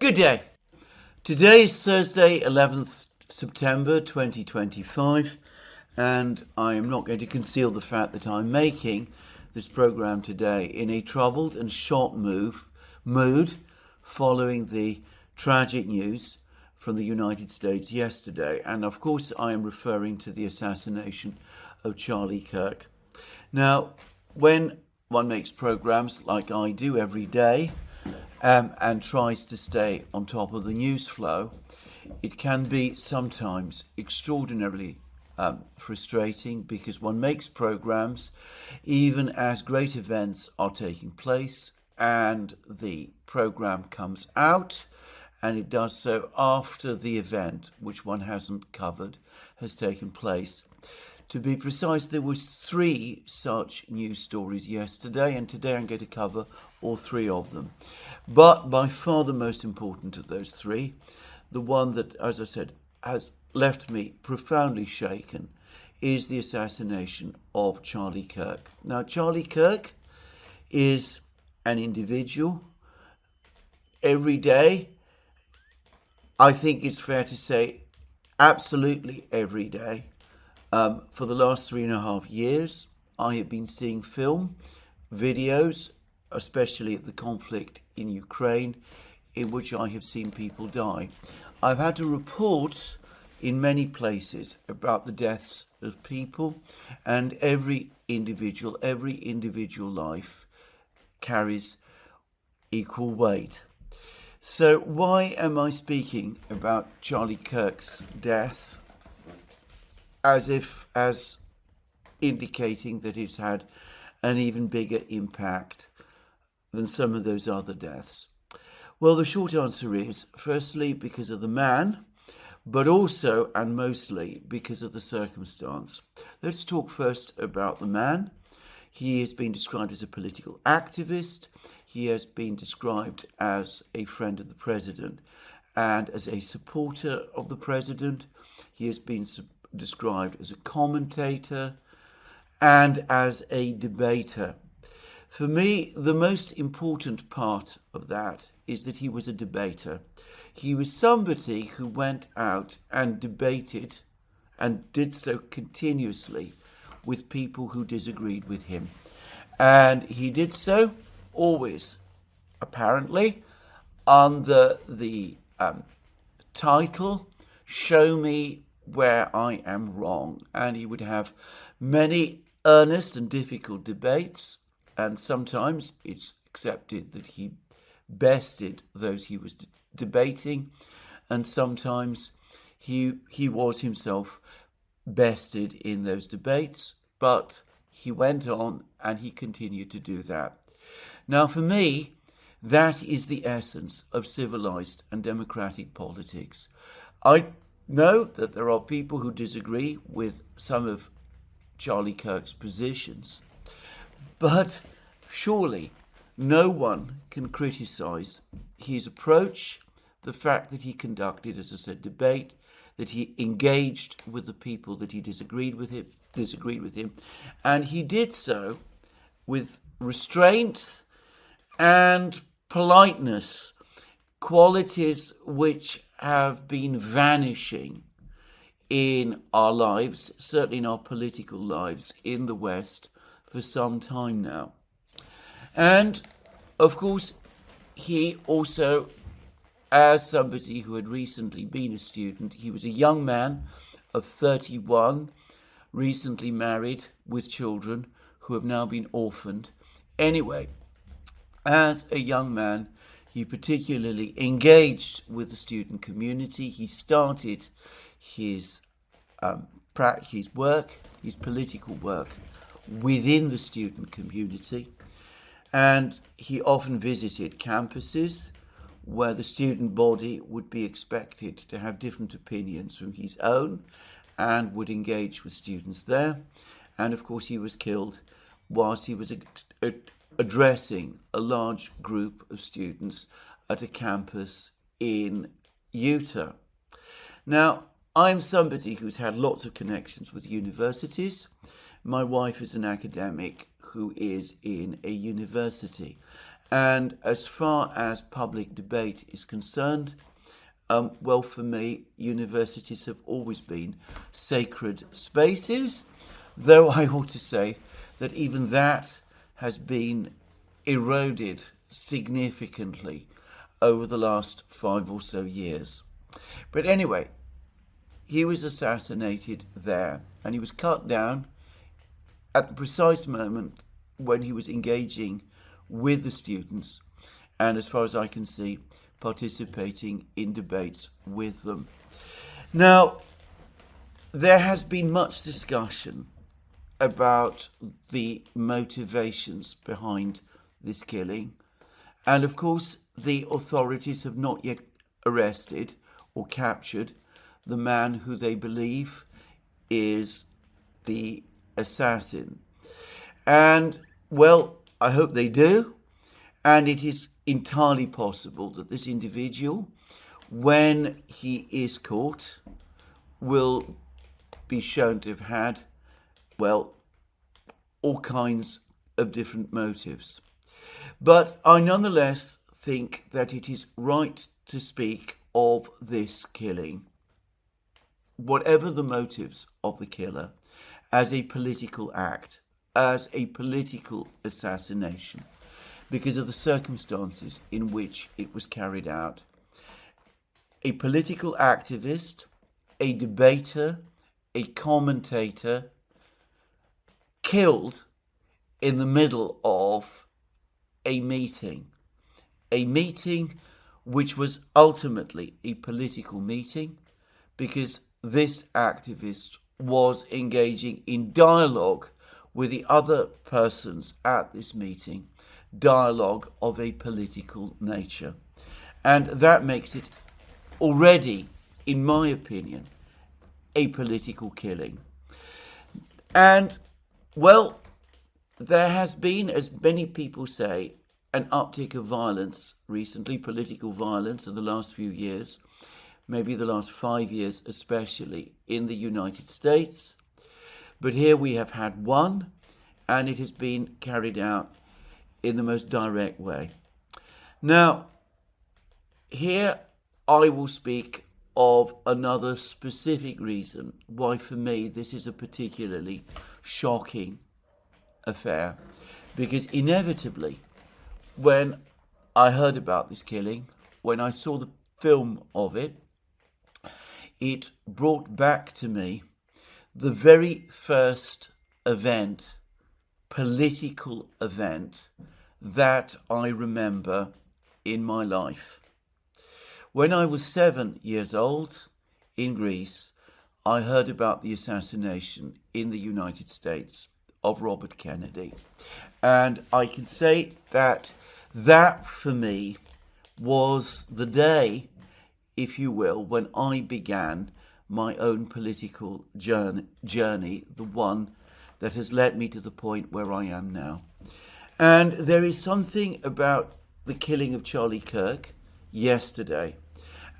Good day. Today is Thursday, 11th September 2025, and I am not going to conceal the fact that I'm making this program today in a troubled and shocked mood following the tragic news from the United States yesterday. And of course, I am referring to the assassination of Charlie Kirk. Now, when one makes programs like I do every day, and tries to stay on top of the news flow, it can be sometimes extraordinarily frustrating because one makes programs even as great events are taking place and the program comes out and it does so after the event, which one hasn't covered, has taken place. To be precise, there were 3 such news stories yesterday, and today I'm going to cover all 3 of them. But by far the most important of those 3, the one that, as I said, has left me profoundly shaken, is the assassination of Charlie Kirk. Now, Charlie Kirk is an individual. Every day, I think it's fair to say, absolutely every day, for the last 3.5 years, I have been seeing film, videos, especially of the conflict in Ukraine, in which I have seen people die. I've had to report in many places about the deaths of people, and every individual life carries equal weight. So why am I speaking about Charlie Kirk's death as indicating that it's had an even bigger impact than some of those other deaths? Well, the short answer is, firstly, because of the man, but also and mostly because of the circumstance. Let's talk first about the man. He has been described as a political activist. He has been described as a friend of the president and as a supporter of the president. He has been described as a commentator and as a debater. For me, the most important part of that is that he was a debater. He was somebody who went out and debated and did so continuously with people who disagreed with him. And he did so always, apparently, under the title, "Show Me Where I Am Wrong." And he would have many earnest and difficult debates, and sometimes it's accepted that he bested those he was debating, and sometimes he was himself bested in those debates, but he went on and he continued to do that. Now, for me, that is the essence of civilized and democratic politics. I know that there are people who disagree with some of Charlie Kirk's positions, but surely no one can criticize his approach, the fact that he conducted, as I said, debate, that he engaged with the people that he disagreed with him, and he did so with restraint and politeness, qualities which have been vanishing in our lives, certainly in our political lives in the West, for some time now. And of course, he also, as somebody who had recently been a student, he was a young man of 31, recently married with children who have now been orphaned. Anyway, as a young man, he particularly engaged with the student community. He started his political work within the student community, and he often visited campuses where the student body would be expected to have different opinions from his own and would engage with students there. And of course, he was killed whilst he was addressing a large group of students at a campus in Utah. Now, I'm somebody who's had lots of connections with universities. My wife is an academic who is in a university. And as far as public debate is concerned, well, for me, universities have always been sacred spaces, though I ought to say that even that has been eroded significantly over the last 5 or so years. But anyway, he was assassinated there, and he was cut down at the precise moment when he was engaging with the students, and as far as I can see, participating in debates with them. Now, there has been much discussion about the motivations behind this killing, and of course the authorities have not yet arrested or captured the man who they believe is the assassin. And, well, I hope they do, and it is entirely possible that this individual, when he is caught, will be shown to have had, well, all kinds of different motives. But I nonetheless think that it is right to speak of this killing, whatever the motives of the killer, as a political act, as a political assassination, because of the circumstances in which it was carried out. A political activist, a debater, a commentator, killed in the middle of a meeting which was ultimately a political meeting, because this activist was engaging in dialogue with the other persons at this meeting, dialogue of a political nature. And that makes it already, in my opinion, a political killing. And, well, there has been, as many people say, an uptick of violence recently, political violence in the last few years, maybe the last 5 years especially, in the United States. But here we have had one, and it has been carried out in the most direct way. Now, here I will speak of another specific reason why, for me, this is a particularly shocking affair, because inevitably, when I heard about this killing, when I saw the film of it, it brought back to me the very first event, political event, that I remember in my life. When I was 7 years old in Greece, I heard about the assassination in the United States of Robert Kennedy. And I can say that for me was the day, if you will, when I began my own political journey, the one that has led me to the point where I am now. And there is something about the killing of Charlie Kirk yesterday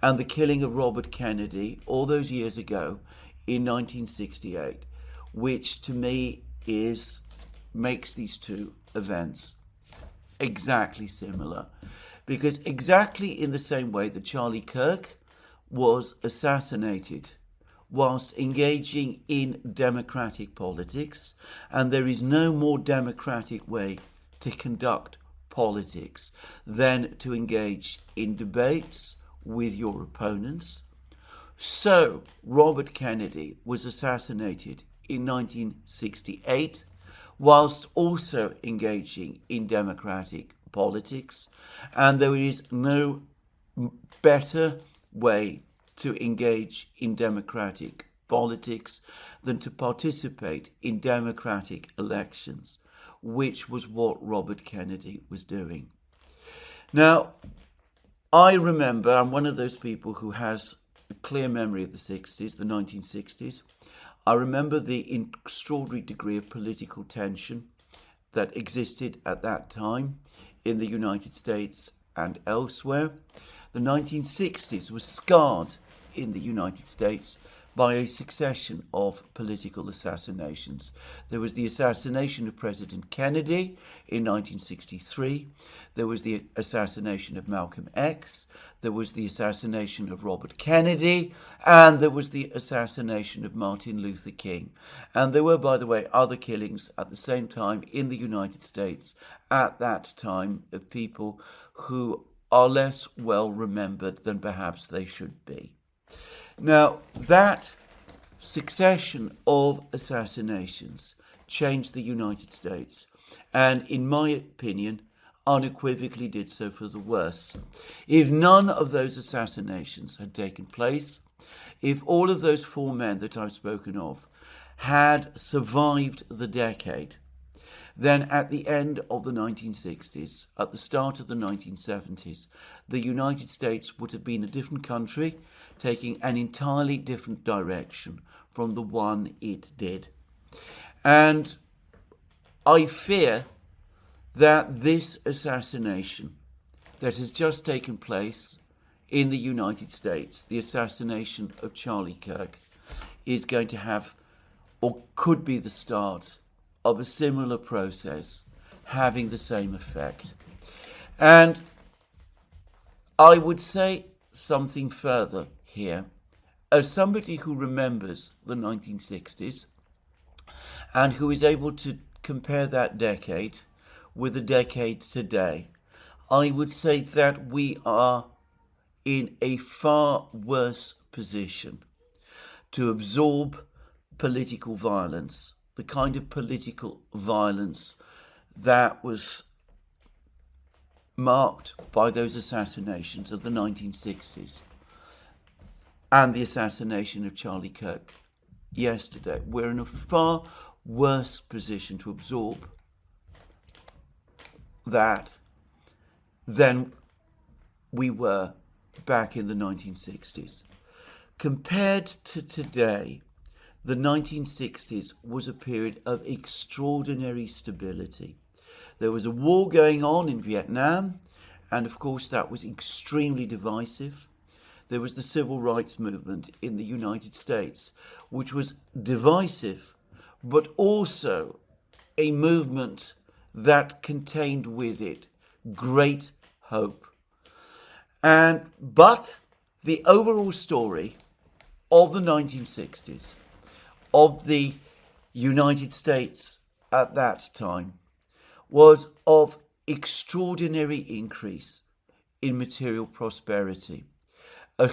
and the killing of Robert Kennedy all those years ago in 1968, which to me makes these two events exactly similar. Because exactly in the same way that Charlie Kirk was assassinated whilst engaging in democratic politics, and there is no more democratic way to conduct politics than to engage in debates with your opponents, so Robert Kennedy was assassinated in 1968 whilst also engaging in democratic politics, and there is no better way to engage in democratic politics than to participate in democratic elections, which was what Robert Kennedy was doing. Now, I remember, I'm one of those people who has a clear memory of the 60s, the 1960s. I remember the extraordinary degree of political tension that existed at that time in the United States and elsewhere. The 1960s was scarred in the United States by a succession of political assassinations. There was the assassination of President Kennedy in 1963. There was the assassination of Malcolm X. There was the assassination of Robert Kennedy. And there was the assassination of Martin Luther King. And there were, by the way, other killings at the same time in the United States at that time of people who are less well remembered than perhaps they should be. Now, that succession of assassinations changed the United States, and in my opinion, unequivocally did so for the worse. If none of those assassinations had taken place, if all of those four men that I've spoken of had survived the decade, then at the end of the 1960s, at the start of the 1970s, the United States would have been a different country, taking an entirely different direction from the one it did. And I fear that this assassination that has just taken place in the United States, the assassination of Charlie Kirk, is going to have, or could be the start of a similar process having the same effect. And I would say something further here. As somebody who remembers the 1960s and who is able to compare that decade with the decade today, I would say that we are in a far worse position to absorb political violence, the kind of political violence that was marked by those assassinations of the 1960s and the assassination of Charlie Kirk yesterday. We're in a far worse position to absorb that than we were back in the 1960s. Compared to today, the 1960s was a period of extraordinary stability. There was a war going on in Vietnam, and of course that was extremely divisive. There was the civil rights movement in the United States, which was divisive, but also a movement that contained with it great hope. But the overall story of the 1960s, of the United States at that time, was of extraordinary increase in material prosperity, a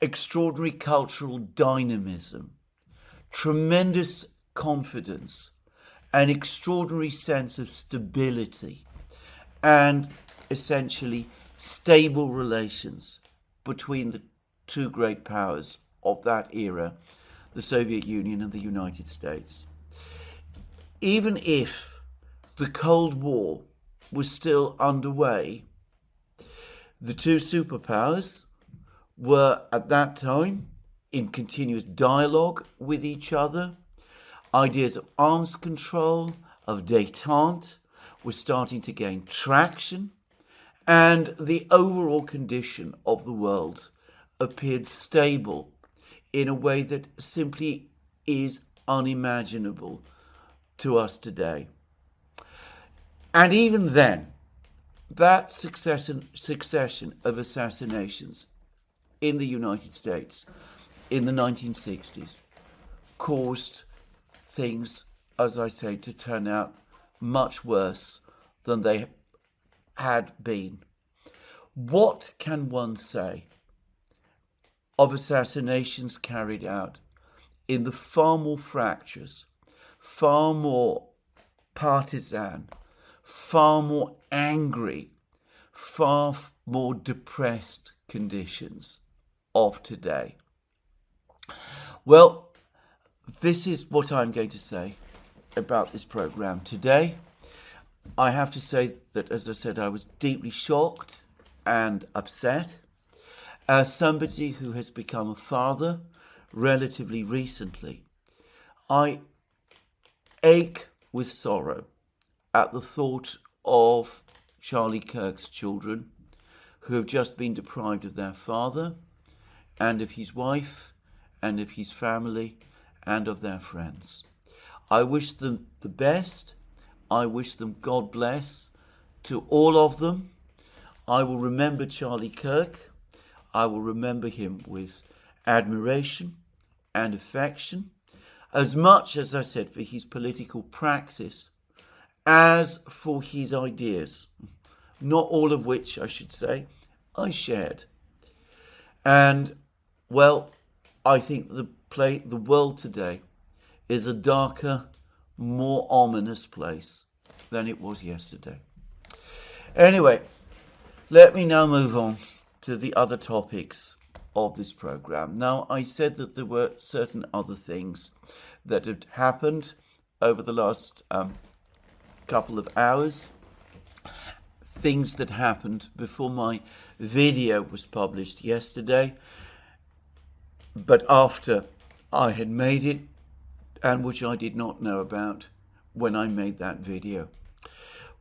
extraordinary cultural dynamism, tremendous confidence, an extraordinary sense of stability, and essentially stable relations between the two great powers of that era, the Soviet Union and the United States. Even if the Cold War was still underway, the two superpowers were at that time in continuous dialogue with each other. Ideas of arms control, of détente, were starting to gain traction, and the overall condition of the world appeared stable in a way that simply is unimaginable to us today. And even then, that succession of assassinations in the United States in the 1960s caused things, as I say, to turn out much worse than they had been. What can one say of assassinations carried out in the far more fractious, far more partisan, far more angry, far more depressed conditions of today? Well, this is what I'm going to say about this program today. I have to say that, as I said, I was deeply shocked and upset. As somebody who has become a father relatively recently, I ache with sorrow at the thought of Charlie Kirk's children who have just been deprived of their father and of his wife, and of his family, and of their friends. I wish them the best. I wish them God bless to all of them. I will remember Charlie Kirk. I will remember him with admiration and affection, as much, as I said, for his political praxis as for his ideas, not all of which, I should say, I shared. And, well, I think the world today is a darker, more ominous place than it was yesterday. Anyway, let me now move on to the other topics of this program. Now, I said that there were certain other things that had happened over the last couple of hours, things that happened before my video was published yesterday, but after I had made it, and which I did not know about when I made that video.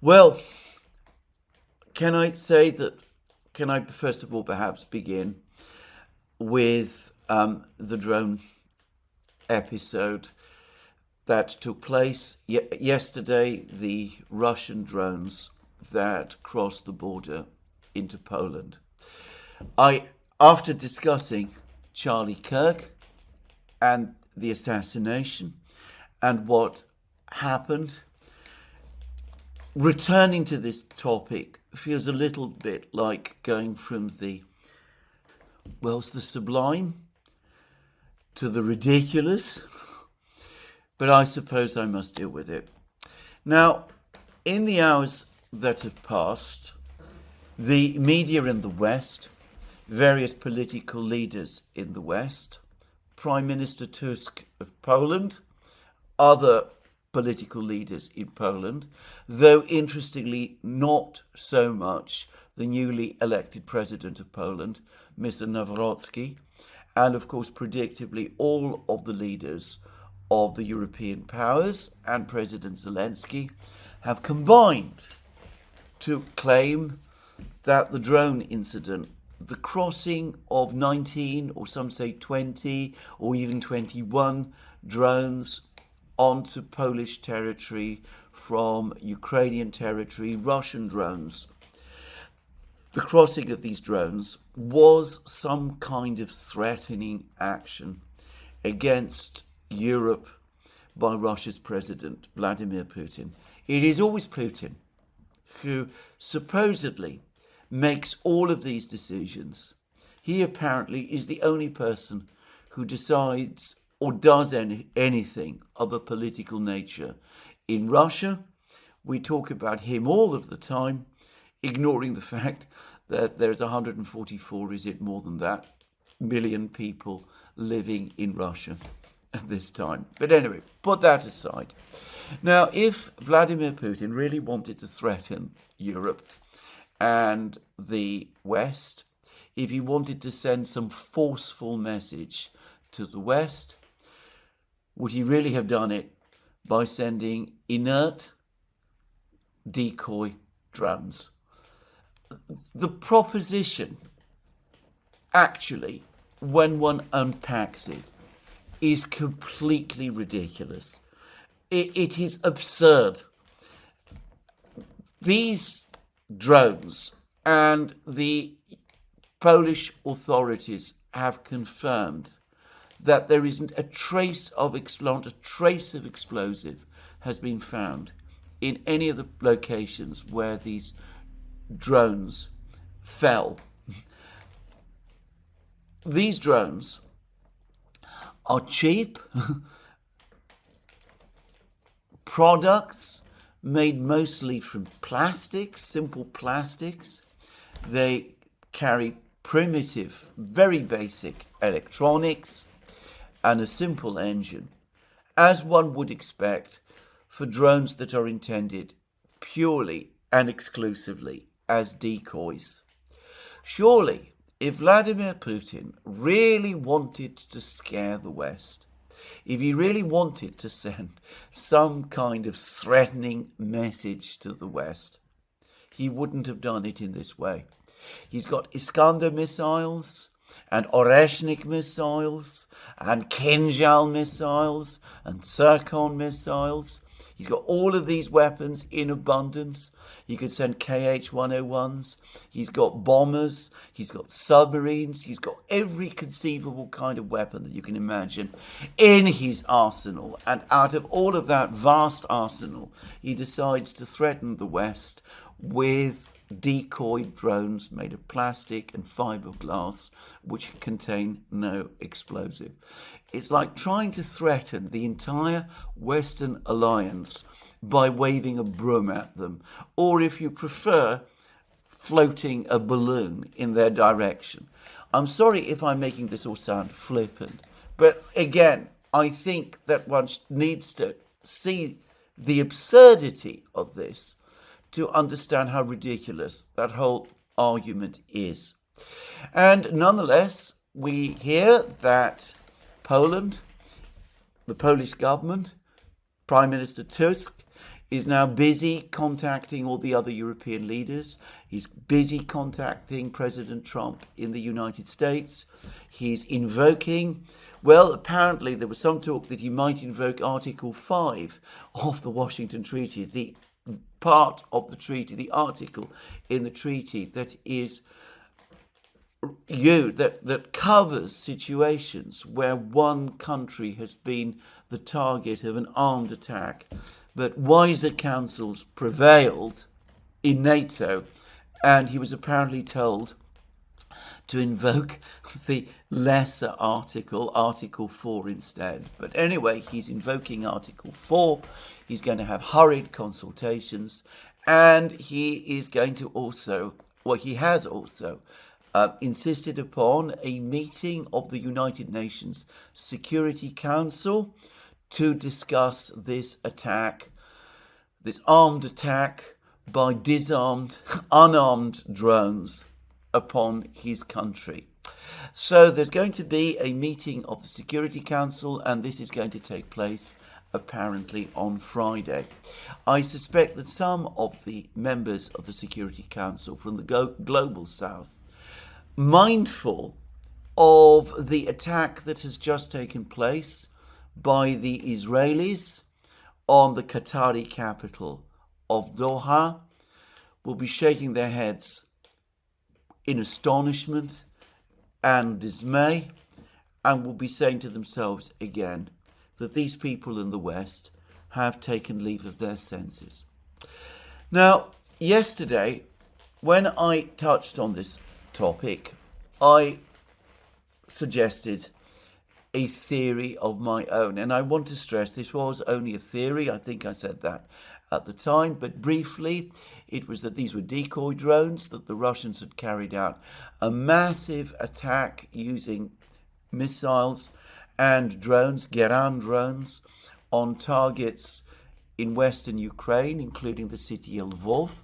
Well, can I first of all perhaps begin with the drone episode that took place yesterday, the Russian drones that crossed the border into Poland. After discussing Charlie Kirk and the assassination and what happened, returning to this topic feels a little bit like going from the sublime to the ridiculous, but I suppose I must deal with it. Now, in the hours that have passed, the media in the West, various political leaders in the West, Prime Minister Tusk of Poland, other political leaders in Poland, though interestingly not so much the newly elected president of Poland, Mr. Nawrocki, and of course predictably all of the leaders of the European powers and President Zelensky have combined to claim that the drone incident, the crossing of 19 or some say 20 or even 21 drones onto Polish territory from Ukrainian territory, Russian drones, the crossing of these drones was some kind of threatening action against Europe by Russia's president, Vladimir Putin. It is always Putin who supposedly makes all of these decisions. He apparently is the only person who decides or does anything of a political nature. In Russia, we talk about him all of the time, ignoring the fact that there's 144, is it more than that, million people living in Russia at this time. But anyway, put that aside. Now, if Vladimir Putin really wanted to threaten Europe and the West, if he wanted to send some forceful message to the West, would he really have done it by sending inert decoy drones? The proposition, actually, when one unpacks it, is completely ridiculous. It is absurd. These drones, and the Polish authorities have confirmed that there isn't a trace of explosive has been found in any of the locations where these drones fell. These drones are cheap products made mostly from plastics, simple plastics. They carry primitive, very basic electronics and a simple engine, as one would expect for drones that are intended purely and exclusively as decoys. Surely, if Vladimir Putin really wanted to scare the West, if he really wanted to send some kind of threatening message to the West, he wouldn't have done it in this way. He's got Iskander missiles, and Oreshnik missiles and Kinjal missiles and Zircon missiles. He's got all of these weapons in abundance. You could send KH-101s. He's got bombers. He's got submarines. He's got every conceivable kind of weapon that you can imagine in his arsenal. And out of all of that vast arsenal, he decides to threaten the West with decoy drones made of plastic and fiberglass, which contain no explosive. It's like trying to threaten the entire Western alliance by waving a broom at them, or if you prefer, floating a balloon in their direction. I'm sorry if I'm making this all sound flippant, but again, I think that one needs to see the absurdity of this to understand how ridiculous that whole argument is. And nonetheless, we hear that Poland, the Polish government, Prime Minister Tusk, is now busy contacting all the other European leaders. He's busy contacting President Trump in the United States. He's invoking, well, apparently there was some talk that he might invoke Article 5 of the Washington Treaty, the part of the treaty, the article in the treaty that is that covers situations where one country has been the target of an armed attack, but wiser counsels prevailed in NATO, and he was apparently told to invoke the lesser article, Article 4 instead. But anyway, he's invoking Article 4. He's going to have hurried consultations, and he is going to also, well, he has also insisted upon a meeting of the United Nations Security Council to discuss this attack, this armed attack by unarmed drones upon his country. So there's going to be a meeting of the Security Council, and this is going to take place apparently on Friday. I suspect that some of the members of the Security Council from the Global South, mindful of the attack that has just taken place by the Israelis on the Qatari capital of Doha, will be shaking their heads in astonishment and dismay, and will be saying to themselves again that these people in the West have taken leave of their senses. Now, yesterday, when I touched on this topic, I suggested a theory of my own, and I want to stress this was only a theory. I think I said that at the time, but briefly, it was that these were decoy drones, that the Russians had carried out a massive attack using missiles and drones, geran drones, on targets in western Ukraine, including the city of Lvov.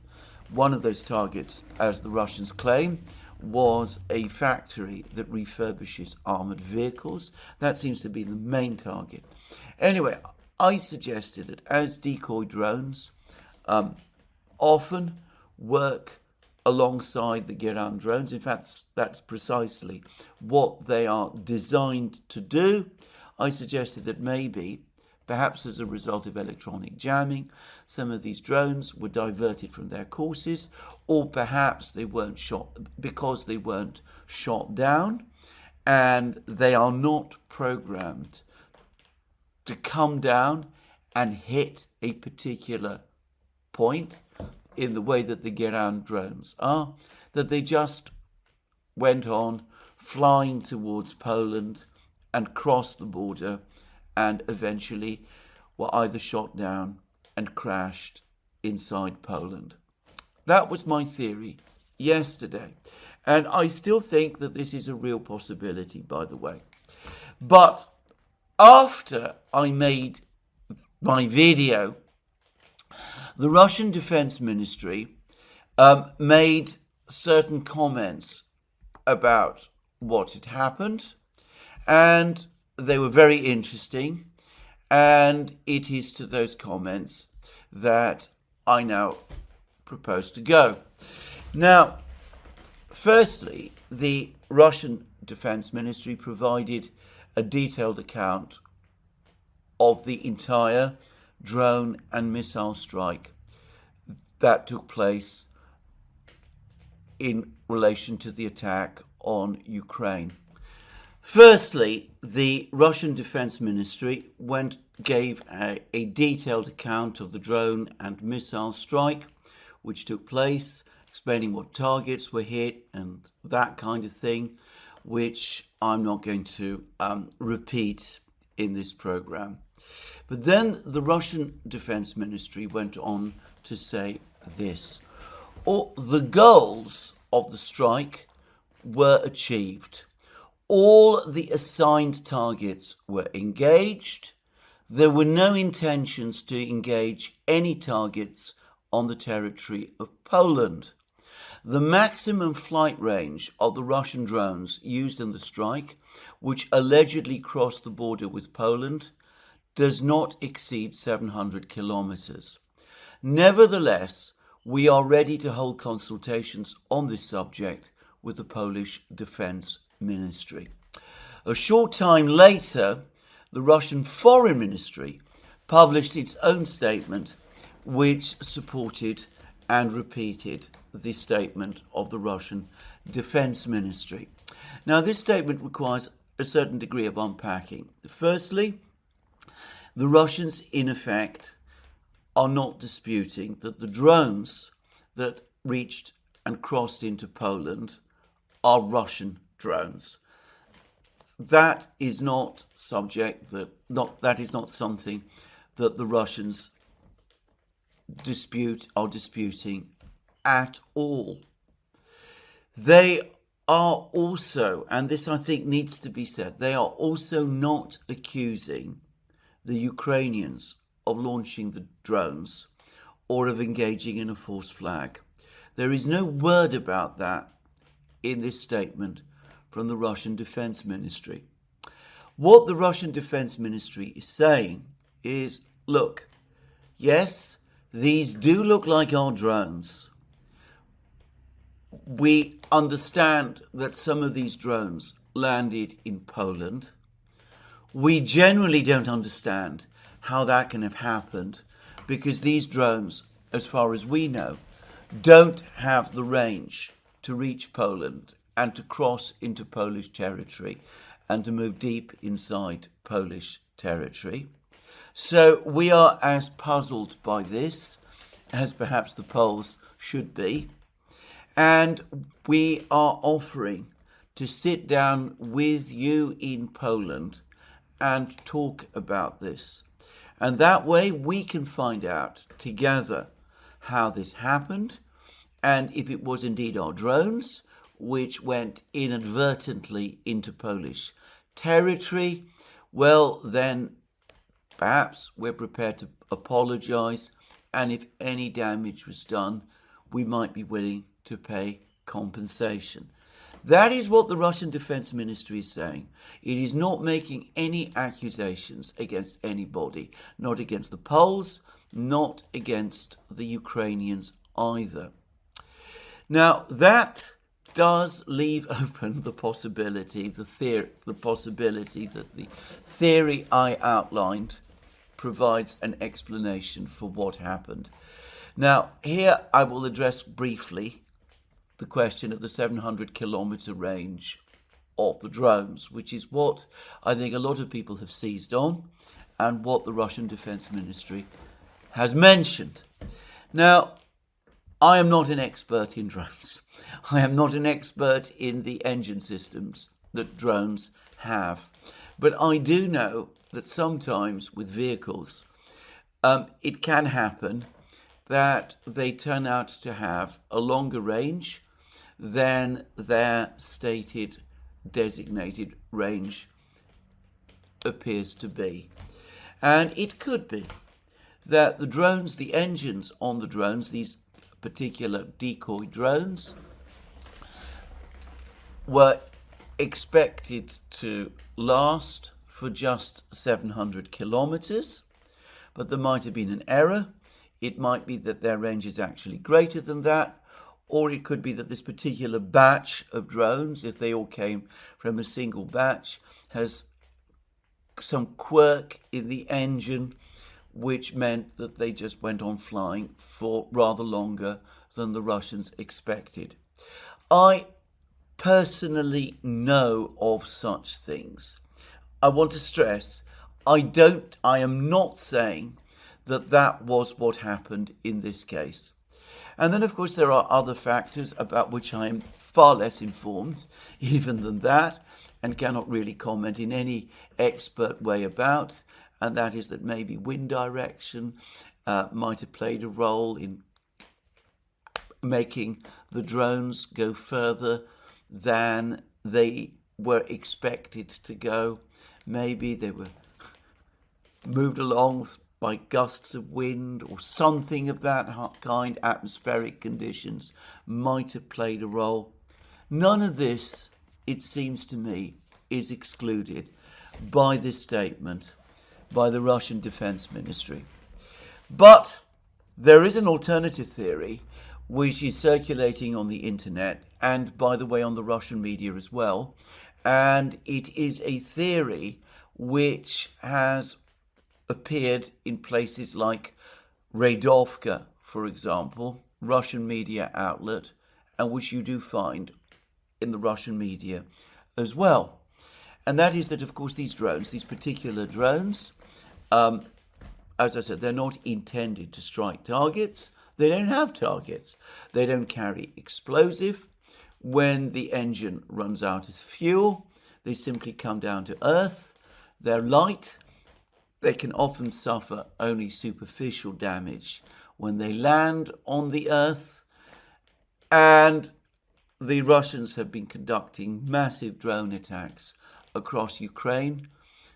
One of those targets, as the Russians claim, was a factory that refurbishes armoured vehicles. That seems to be the main target. Anyway, I suggested that as decoy drones often work alongside the geran drones, in fact, that's precisely what they are designed to do. I suggested that maybe, perhaps as a result of electronic jamming, some of these drones were diverted from their courses, or perhaps they weren't shot because they weren't shot down, and they are not programmed to come down and hit a particular point in the way that the geran drones are, that they just went on flying towards Poland and crossed the border and eventually were either shot down and crashed inside Poland. That was my theory yesterday. And I still think that this is a real possibility, by the way. But after I made my video, the Russian Defense Ministry made certain comments about what had happened, and they were very interesting, and it is to those comments that I now propose to go. Now, firstly, the Russian Defense Ministry provided a detailed account of the entire drone and missile strike that took place in relation to the attack on Ukraine. Firstly, the Russian Defense Ministry gave a detailed account of the drone and missile strike which took place, explaining what targets were hit and that kind of thing, which I'm not going to repeat in this program. But then the Russian Defense Ministry went on to say this: the goals of the strike were achieved. All the assigned targets were engaged. There were no intentions to engage any targets on the territory of Poland. The maximum flight range of the Russian drones used in the strike, which allegedly crossed the border with Poland, does not exceed 700 kilometers. Nevertheless, we are ready to hold consultations on this subject with the Polish Defense Ministry. A short time later, the Russian Foreign Ministry published its own statement, which supported and repeated the statement of the Russian Defense Ministry. Now, this statement requires a certain degree of unpacking. Firstly, the Russians, in effect, are not disputing that the drones that reached and crossed into Poland are Russian drones. That is not something that the Russians are disputing at all. They are also, and this I think needs to be said, they are also not accusing the Ukrainians of launching the drones or of engaging in a false flag. There is no word about that in this statement from the Russian Defense Ministry. What the Russian Defense Ministry is saying is, look, yes, these do look like our drones. We understand that some of these drones landed in Poland. We generally don't understand how that can have happened because these drones, as far as we know, don't have the range to reach Poland and to cross into Polish territory and to move deep inside Polish territory. So we are as puzzled by this as perhaps the Poles should be. And we are offering to sit down with you in Poland and talk about this. And that way we can find out together how this happened and if it was indeed our drones which went inadvertently into Polish territory, well then perhaps we're prepared to apologize, and if any damage was done, we might be willing to pay compensation. That is what the Russian Defense Ministry is saying. It is not making any accusations against anybody, not against the Poles, not against the Ukrainians either. Now, that does leave open the possibility that the theory I outlined provides an explanation for what happened. Now, here I will address briefly the question of the 700-kilometer range of the drones, which is what I think a lot of people have seized on and what the Russian Defense Ministry has mentioned. Now, I am not an expert in drones. I am not an expert in the engine systems that drones have. But I do know that sometimes with vehicles, it can happen that they turn out to have a longer range than their stated designated range appears to be. And it could be that the drones, the engines on the drones, these particular decoy drones, were expected to last for just 700 kilometers, but there might have been an error. It might be that their range is actually greater than that, or it could be that this particular batch of drones, if they all came from a single batch, has some quirk in the engine which meant that they just went on flying for rather longer than the Russians expected. I personally know of such things. I want to stress, I am not saying that that was what happened in this case. And then, of course, there are other factors about which I am far less informed, even than that, and cannot really comment in any expert way about, and that is that maybe wind direction might have played a role in making the drones go further than they were expected to go. Maybe they were moved along by gusts of wind or something of that kind. Atmospheric conditions might have played a role. None of this, it seems to me, is excluded by this statement by the Russian Defense Ministry. But there is an alternative theory which is circulating on the internet and, by the way, on the Russian media as well. And it is a theory which has appeared in places like Radovka, for example, Russian media outlet, and which you do find in the Russian media as well. And that is that, of course, these drones, these particular drones, as I said, they're not intended to strike targets. They don't have targets. They don't carry explosive. When the engine runs out of fuel, they simply come down to earth. They're light. They can often suffer only superficial damage when they land on the earth. And the Russians have been conducting massive drone attacks across Ukraine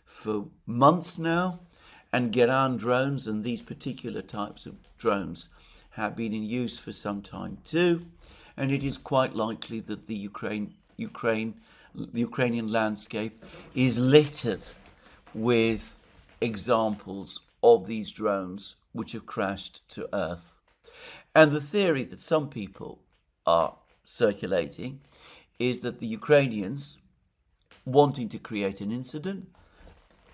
for months now. And geran drones and these particular types of drones have been in use for some time too. And it is quite likely that the Ukrainian landscape is littered with examples of these drones which have crashed to earth. And the theory that some people are circulating is that the Ukrainians, wanting to create an incident,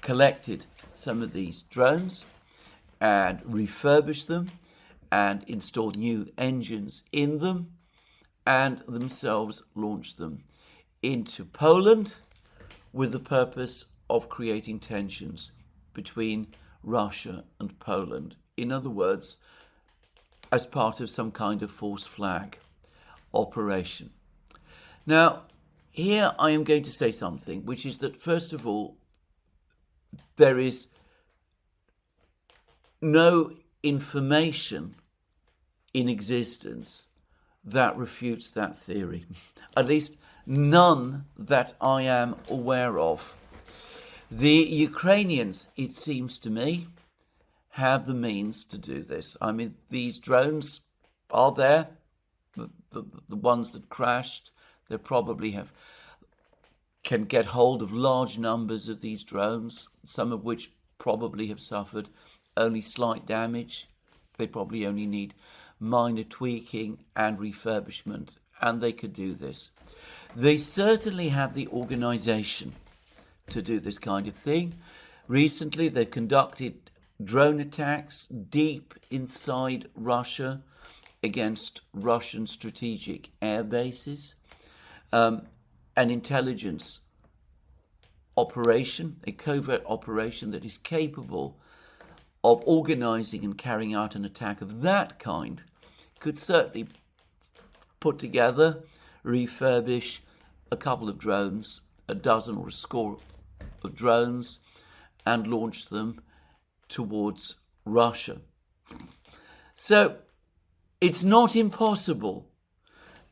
collected some of these drones and refurbished them and installed new engines in them and themselves launched them into Poland with the purpose of creating tensions between Russia and Poland. In other words, as part of some kind of false flag operation. Now, here I am going to say something, which is that, first of all, there is no information in existence that refutes that theory. At least none that I am aware of. The Ukrainians, it seems to me, have the means to do this. I mean, these drones are there, the ones that crashed. They probably can get hold of large numbers of these drones, some of which probably have suffered only slight damage. They probably only need minor tweaking and refurbishment, and they could do this. They certainly have the organization to do this kind of thing. Recently, they conducted drone attacks deep inside Russia against Russian strategic air bases. An intelligence operation, a covert operation that is capable of organizing and carrying out an attack of that kind could certainly put together, refurbish a couple of drones, a dozen or a score of drones, and launch them towards Russia. So it's not impossible.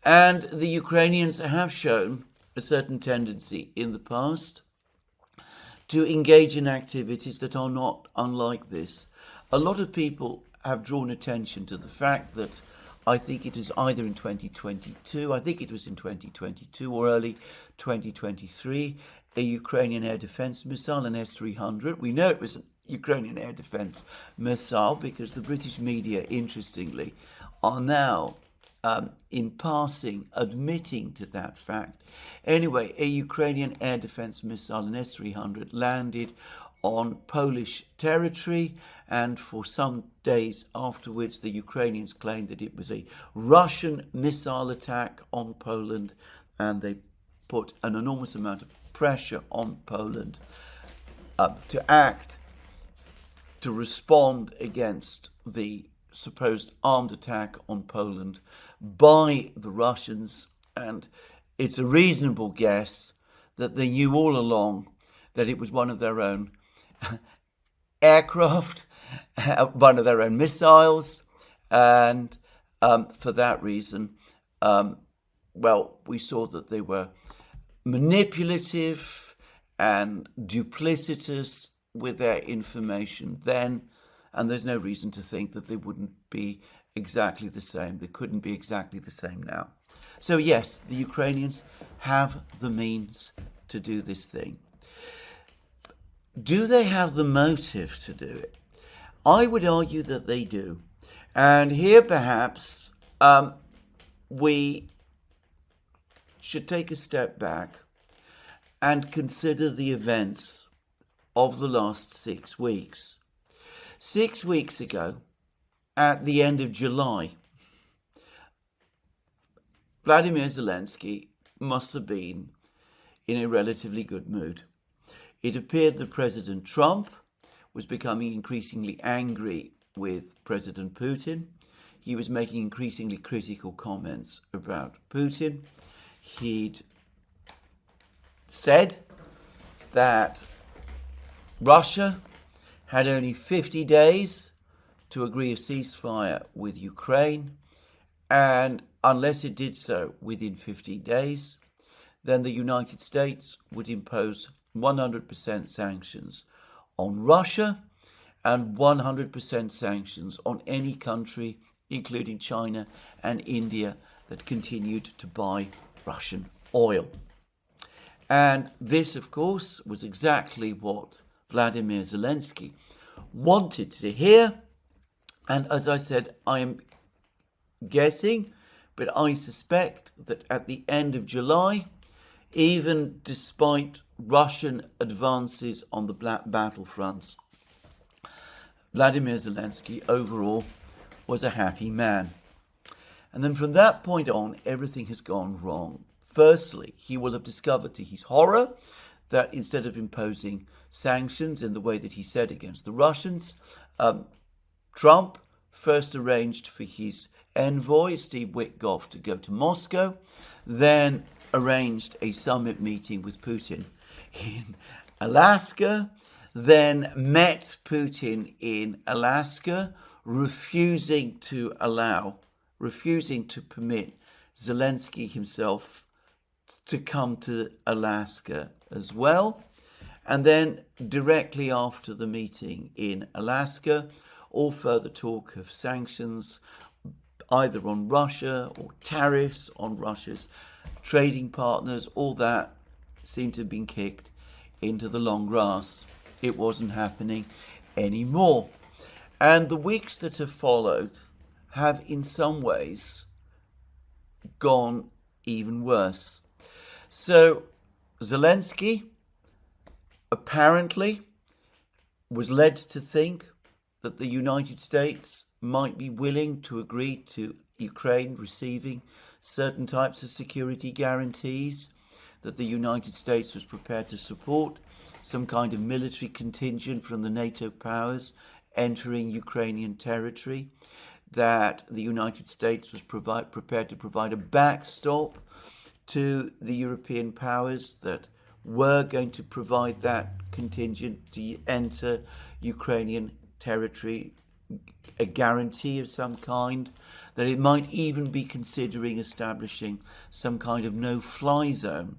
And the Ukrainians have shown a certain tendency in the past to engage in activities that are not unlike this. A lot of people have drawn attention to the fact that I think it is either in 2022, I think it was in 2022 or early 2023, a Ukrainian air defense missile, an S-300. We know it was a Ukrainian air defense missile because the British media, interestingly, are now in passing, admitting to that fact. Anyway, a Ukrainian air defense missile, an S-300, landed on Polish territory, and for some days afterwards, the Ukrainians claimed that it was a Russian missile attack on Poland, and they put an enormous amount of pressure on Poland to act, to respond against the supposed armed attack on Poland by the Russians. And it's a reasonable guess that they knew all along that it was one of their own aircraft, one of their own missiles, and for that reason, we saw that they were manipulative and duplicitous with their information then, and there's no reason to think that they wouldn't be exactly the same. They couldn't be exactly the same now. So yes, the Ukrainians have the means to do this thing. Do they have the motive to do it? I would argue that they do. And here perhaps we should take a step back and consider the events of the last 6 weeks. 6 weeks ago, at the end of July, Vladimir Zelensky must have been in a relatively good mood. It appeared that President Trump was becoming increasingly angry with President Putin. He was making increasingly critical comments about Putin. He'd said that Russia had only 50 days to agree a ceasefire with Ukraine, and unless it did so within 50 days, then the United States would impose 100% sanctions on Russia and 100% sanctions on any country, including China and India, that continued to buy Russian oil. And this, of course, was exactly what Vladimir Zelensky wanted to hear. And as I said, I am guessing, but I suspect that at the end of July, even despite Russian advances on the battlefronts, Vladimir Zelensky overall was a happy man. And then from that point on, everything has gone wrong. Firstly, he will have discovered to his horror that instead of imposing sanctions in the way that he said against the Russians, Trump first arranged for his envoy, Steve Witkoff, to go to Moscow, then arranged a summit meeting with Putin in Alaska, then met Putin in Alaska, refusing to permit Zelensky himself to come to Alaska as well. And then directly after the meeting in Alaska, all further talk of sanctions, either on Russia or tariffs on Russia's trading partners, all that seemed to have been kicked into the long grass. It wasn't happening anymore. And the weeks that have followed have in some ways gone even worse. So Zelensky apparently was led to think that the United States might be willing to agree to Ukraine receiving certain types of security guarantees, that the United States was prepared to support some kind of military contingent from the NATO powers entering Ukrainian territory, that the United States was prepared to provide a backstop to the European powers that were going to provide that contingent to enter Ukrainian territory, a guarantee of some kind, that it might even be considering establishing some kind of no-fly zone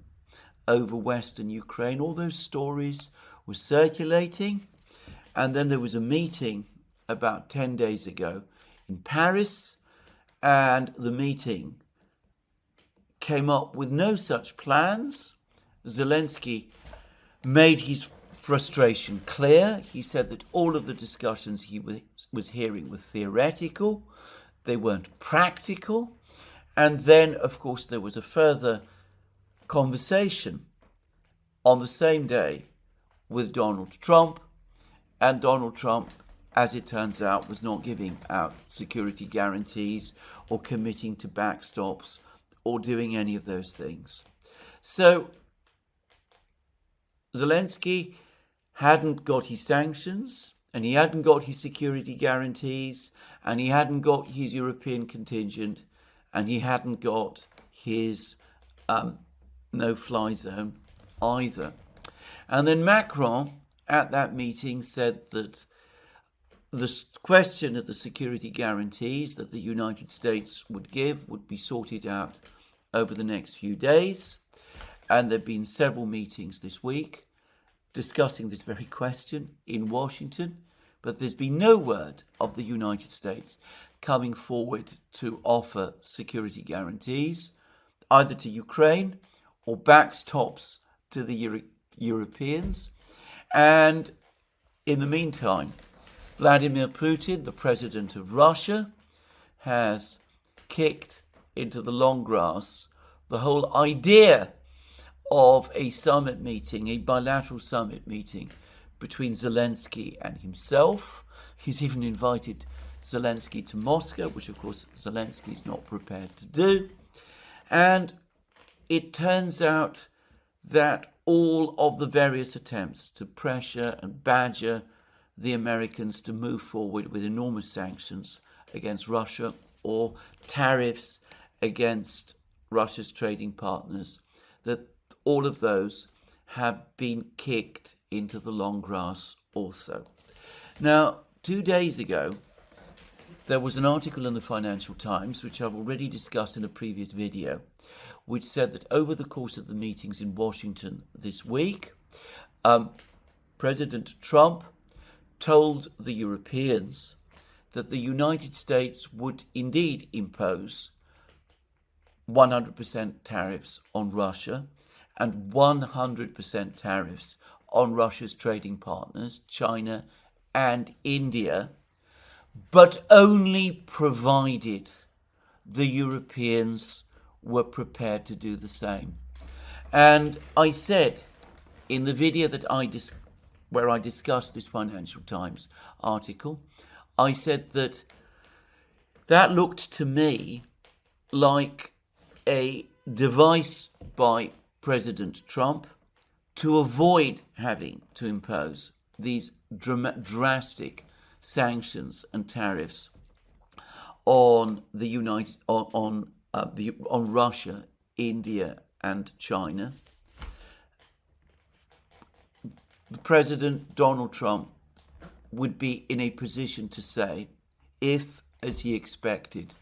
over Western Ukraine. All those stories were circulating. And then there was a meeting about 10 days ago in Paris, and the meeting came up with no such plans. Zelensky made his frustration clear. He said that all of the discussions he was hearing were theoretical, they weren't practical, And then, of course, there was a further conversation on the same day with Donald Trump. And Donald Trump, as it turns out, was not giving out security guarantees or committing to backstops or doing any of those things. So Zelensky hadn't got his sanctions, and he hadn't got his security guarantees, and he hadn't got his European contingent, and he hadn't got his no-fly zone either. And then Macron, at that meeting, said that the question of the security guarantees that the United States would give would be sorted out over the next few days. And there have been several meetings this week discussing this very question in Washington, but there's been no word of the United States coming forward to offer security guarantees, either to Ukraine or backstops to the Europeans. And in the meantime, Vladimir Putin, the president of Russia, has kicked into the long grass the whole idea of a summit meeting, a bilateral summit meeting between Zelensky and himself. He's even invited Zelensky to Moscow, which of course Zelensky's not prepared to do. And it turns out that all of the various attempts to pressure and badger the Americans to move forward with enormous sanctions against Russia or tariffs against Russia's trading partners, that all of those have been kicked into the long grass also. Now, 2 days ago, there was an article in the Financial Times, which I've already discussed in a previous video, which said that over the course of the meetings in Washington this week, President Trump told the Europeans that the United States would indeed impose 100% tariffs on Russia and 100% tariffs on Russia's trading partners, China and India, but only provided the Europeans were prepared to do the same. And I said in the video that where I discussed this Financial Times article, I said that looked to me like a device by President Trump to avoid having to impose these drastic sanctions and tariffs on on Russia, India, and China. President Donald Trump would be in a position to say, if, as he expected,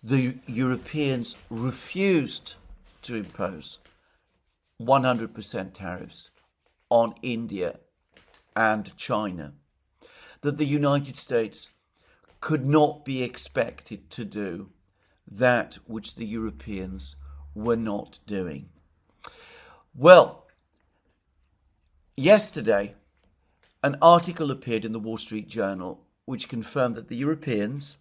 the Europeans refused to impose 100% tariffs on India and China, that the United States could not be expected to do that which the Europeans were not doing. Well, yesterday, an article appeared in the Wall Street Journal which confirmed that the Europeans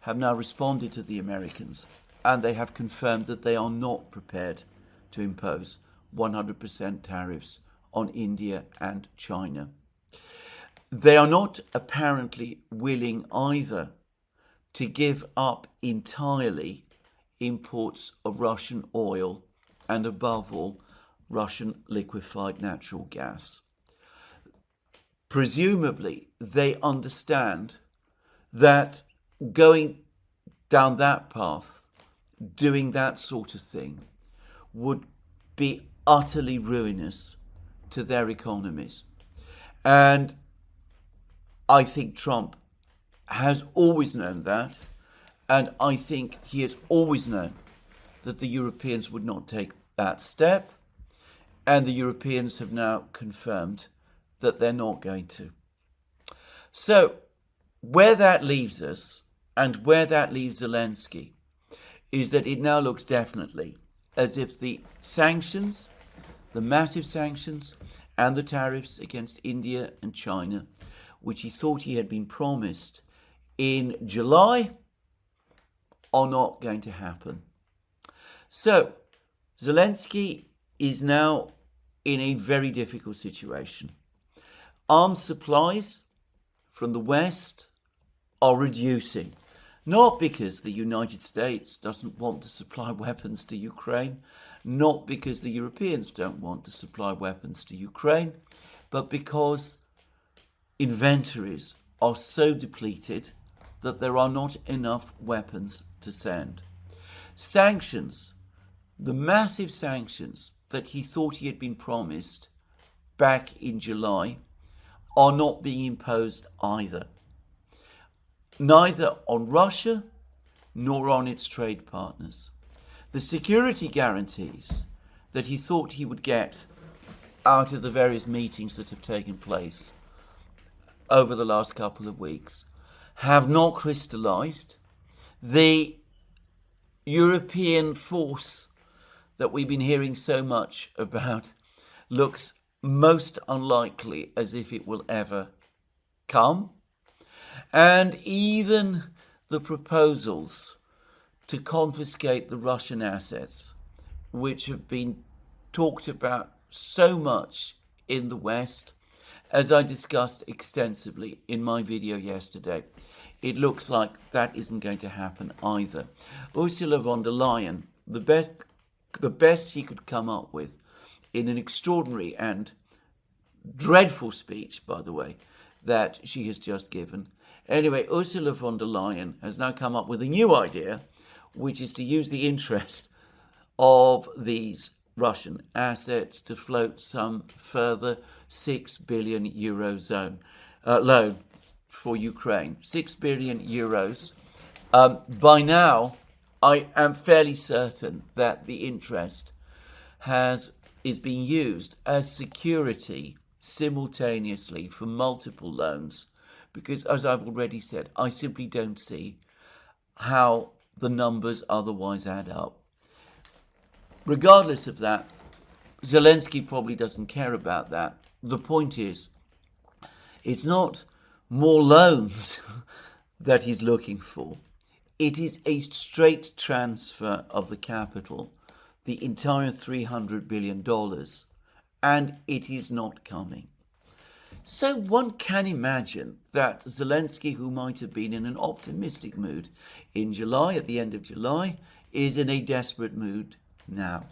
have now responded to the Americans, and they have confirmed that they are not prepared to impose 100% tariffs on India and China. They are not apparently willing either to give up entirely imports of Russian oil and, above all, Russian liquefied natural gas. Presumably, they understand that going down that path, doing that sort of thing, would be utterly ruinous to their economies. And I think Trump has always known that, and I think he has always known that the Europeans would not take that step, and the Europeans have now confirmed that they're not going to. So, where that leaves us, and where that leaves Zelensky, is that it now looks definitely as if the sanctions, the massive sanctions, and the tariffs against India and China, which he thought he had been promised in July, are not going to happen. So, Zelensky is now in a very difficult situation. Arms supplies from the West are reducing, not because the United States doesn't want to supply weapons to Ukraine, not because the Europeans don't want to supply weapons to Ukraine, but because inventories are so depleted that there are not enough weapons to send. Sanctions, the massive sanctions that he thought he had been promised back in July, are not being imposed either. Neither on Russia nor on its trade partners. The security guarantees that he thought he would get out of the various meetings that have taken place over the last couple of weeks have not crystallized. The European force that we've been hearing so much about looks most unlikely as if it will ever come. And even the proposals to confiscate the Russian assets, which have been talked about so much in the West, as I discussed extensively in my video yesterday, it looks like that isn't going to happen either. Ursula von der Leyen, the best she could come up with, in an extraordinary and dreadful speech, by the way, that she has just given. Anyway, Ursula von der Leyen has now come up with a new idea, which is to use the interest of these Russian assets to float some further 6 billion euro loan for Ukraine. 6 billion euros. By now, I am fairly certain that the interest is being used as security simultaneously for multiple loans, because, as I've already said, I simply don't see how the numbers otherwise add up. Regardless of that, Zelensky probably doesn't care about that. The point is, it's not more loans that he's looking for. It is a straight transfer of the capital, the entire $300 billion, and it is not coming. So one can imagine that Zelensky, who might have been in an optimistic mood in July, at the end of July, is in a desperate mood now.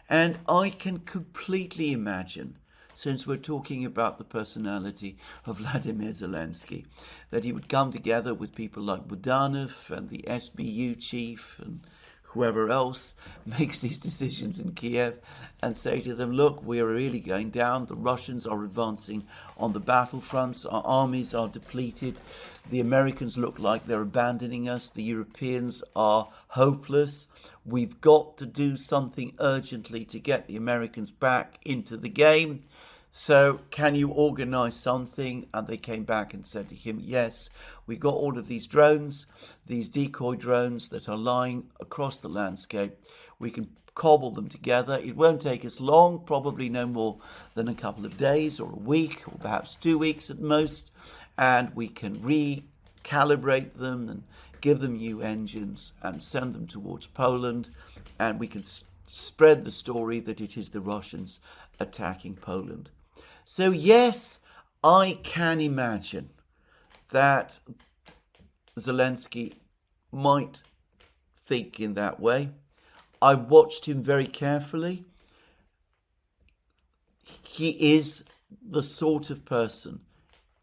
And I can completely imagine, since we're talking about the personality of Vladimir Zelensky, that he would come together with people like Budanov and the SBU chief and whoever else makes these decisions in Kiev, and say to them, look, we're really going down. The Russians are advancing on the battlefronts. Our armies are depleted. The Americans look like they're abandoning us. The Europeans are hopeless. We've got to do something urgently to get the Americans back into the game. So can you organize something? And they came back and said to him, yes, we got all of these drones, these decoy drones that are lying across the landscape. We can cobble them together. It won't take us long, probably no more than a couple of days or a week or perhaps 2 weeks at most. And we can recalibrate them and give them new engines and send them towards Poland. And we can spread the story that it is the Russians attacking Poland. So yes, I can imagine that Zelensky might think in that way. I watched him very carefully. He is the sort of person,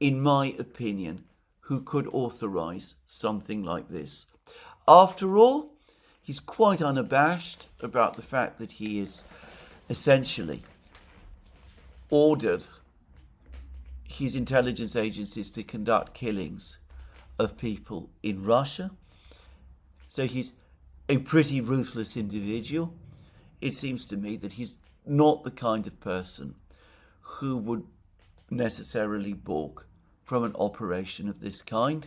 in my opinion, who could authorize something like this. After all, he's quite unabashed about the fact that he is essentially ordered his intelligence agencies to conduct killings of people in Russia. So he's a pretty ruthless individual. It seems to me that he's not the kind of person who would necessarily balk from an operation of this kind,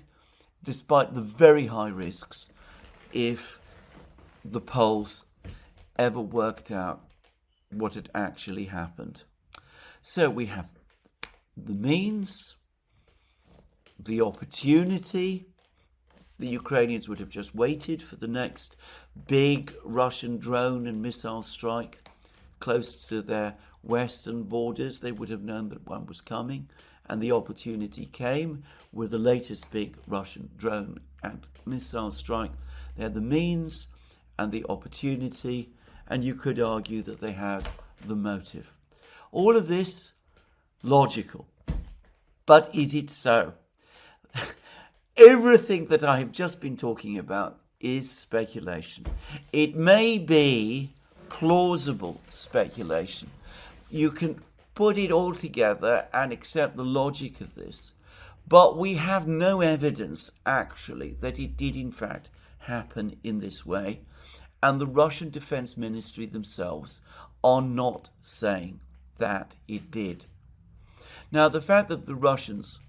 despite the very high risks if the Poles ever worked out what had actually happened. So we have the means, the opportunity, the Ukrainians would have just waited for the next big Russian drone and missile strike close to their western borders. They would have known that one was coming, and the opportunity came with the latest big Russian drone and missile strike. They had the means and the opportunity, and you could argue that they had the motive. All of this logical, but is it so? Everything that I have just been talking about is speculation. It may be plausible speculation. You can put it all together and accept the logic of this, but we have no evidence actually that it did in fact happen in this way, and the Russian Defense Ministry themselves are not saying that it did. Now, the fact that the Russians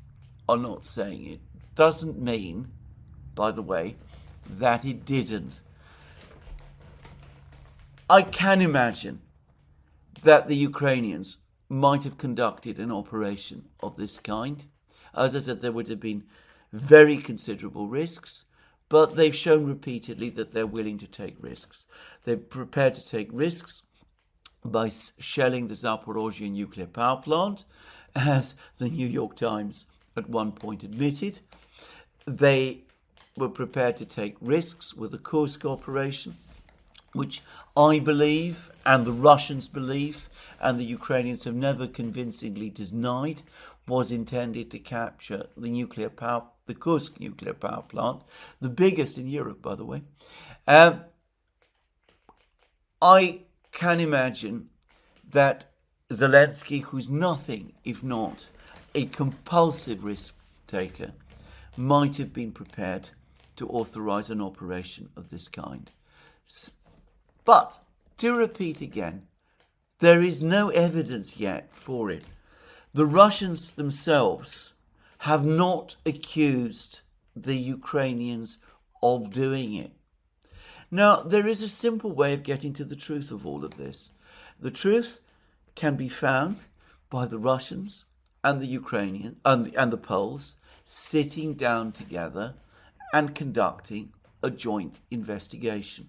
are not saying it doesn't mean, by the way, that it didn't. I can imagine that the Ukrainians might have conducted an operation of this kind. As I said, there would have been very considerable risks, but they've shown repeatedly that they're willing to take risks. They're prepared to take risks by shelling the Zaporozhye nuclear power plant, as the New York Times at one point admitted. They were prepared to take risks with the Kursk operation, which I believe, and the Russians believe, and the Ukrainians have never convincingly denied, was intended to capture the Kursk nuclear power plant, the biggest in Europe, by the way. I can imagine that Zelensky, who's nothing if not a compulsive risk taker, might have been prepared to authorize an operation of this kind. But, to repeat again, there is no evidence yet for it. The Russians themselves have not accused the Ukrainians of doing it. Now, there is a simple way of getting to the truth of all of this. The truth can be found by the Russians and the Ukrainian and the Poles sitting down together and conducting a joint investigation.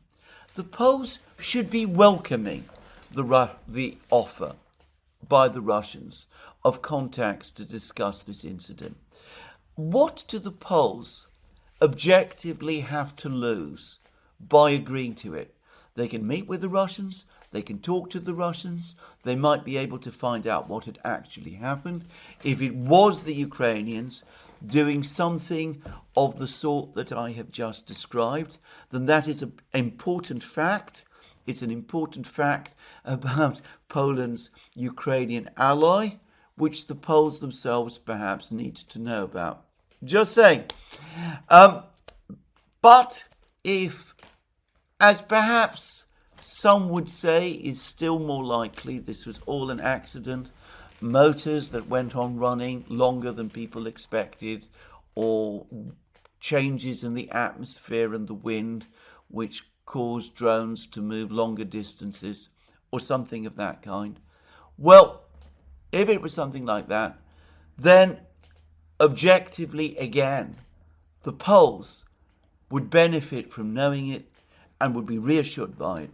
The Poles should be welcoming the offer by the Russians of contacts to discuss this incident. What do the Poles objectively have to lose by agreeing to it? They can meet with the Russians, they can talk to the Russians, they might be able to find out what had actually happened. If it was the Ukrainians doing something of the sort that I have just described, then that is an important fact. It's an important fact about Poland's Ukrainian ally, which the Poles themselves perhaps need to know about. Just saying. But if, as perhaps some would say is still more likely, this was all an accident, motors that went on running longer than people expected, or changes in the atmosphere and the wind which caused drones to move longer distances, or something of that kind. Well, if it was something like that, then objectively again, the Poles would benefit from knowing it and would be reassured by it.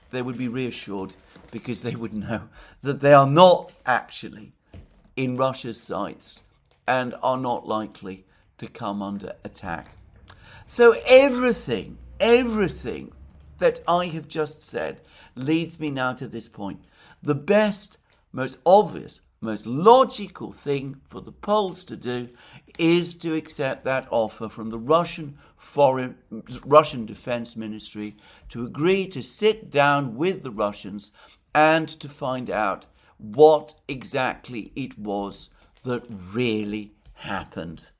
They would be reassured because they would know that they are not actually in Russia's sights and are not likely to come under attack. So everything that I have just said leads me now to this point. The best, most obvious, most logical thing for the Poles to do is to accept that offer from the Russian Defense Ministry to agree to sit down with the Russians and to find out what exactly it was that really happened.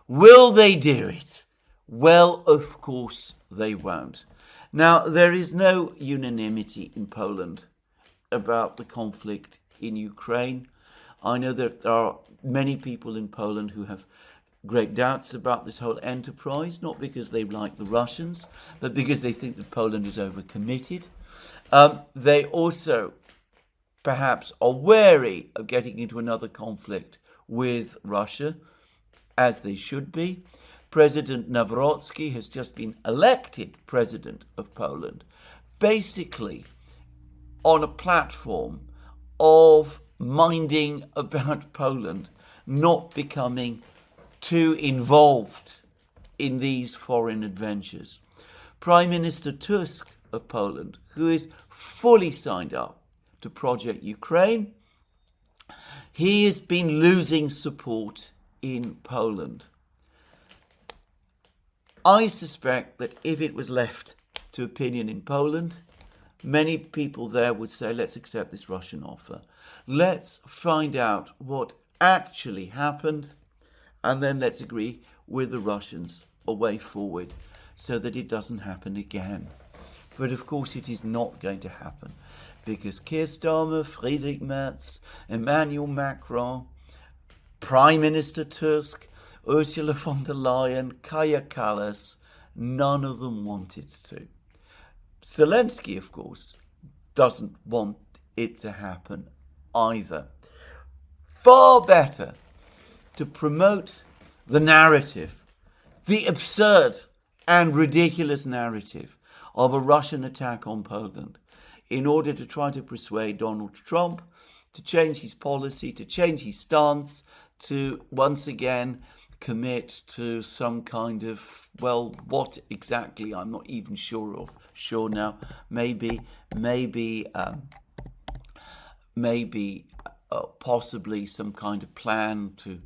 Will they do it? Well, of course they won't. Now, there is no unanimity in Poland about the conflict in Ukraine. I know that there are many people in Poland who have great doubts about this whole enterprise, not because they like the Russians, but because they think that Poland is overcommitted. They also perhaps are wary of getting into another conflict with Russia, as they should be. President Nawrocki has just been elected president of Poland, basically on a platform of minding about Poland, not becoming too involved in these foreign adventures. Prime Minister Tusk of Poland, who is fully signed up to Project Ukraine, he has been losing support in Poland. I suspect that if it was left to opinion in Poland, many people there would say, let's accept this Russian offer. Let's find out what actually happened, and then let's agree with the Russians a way forward so that it doesn't happen again. But of course it is not going to happen, because Keir Starmer, Friedrich Merz, Emmanuel Macron, Prime Minister Tusk, Ursula von der Leyen, Kaja Kallas, none of them wanted to. Zelensky, of course, doesn't want it to happen either. Far better to promote the narrative, the absurd and ridiculous narrative of a Russian attack on Poland, in order to try to persuade Donald Trump to change his policy, to change his stance, to once again commit to some kind of, well, what exactly, I'm not even sure now, possibly some kind of plan to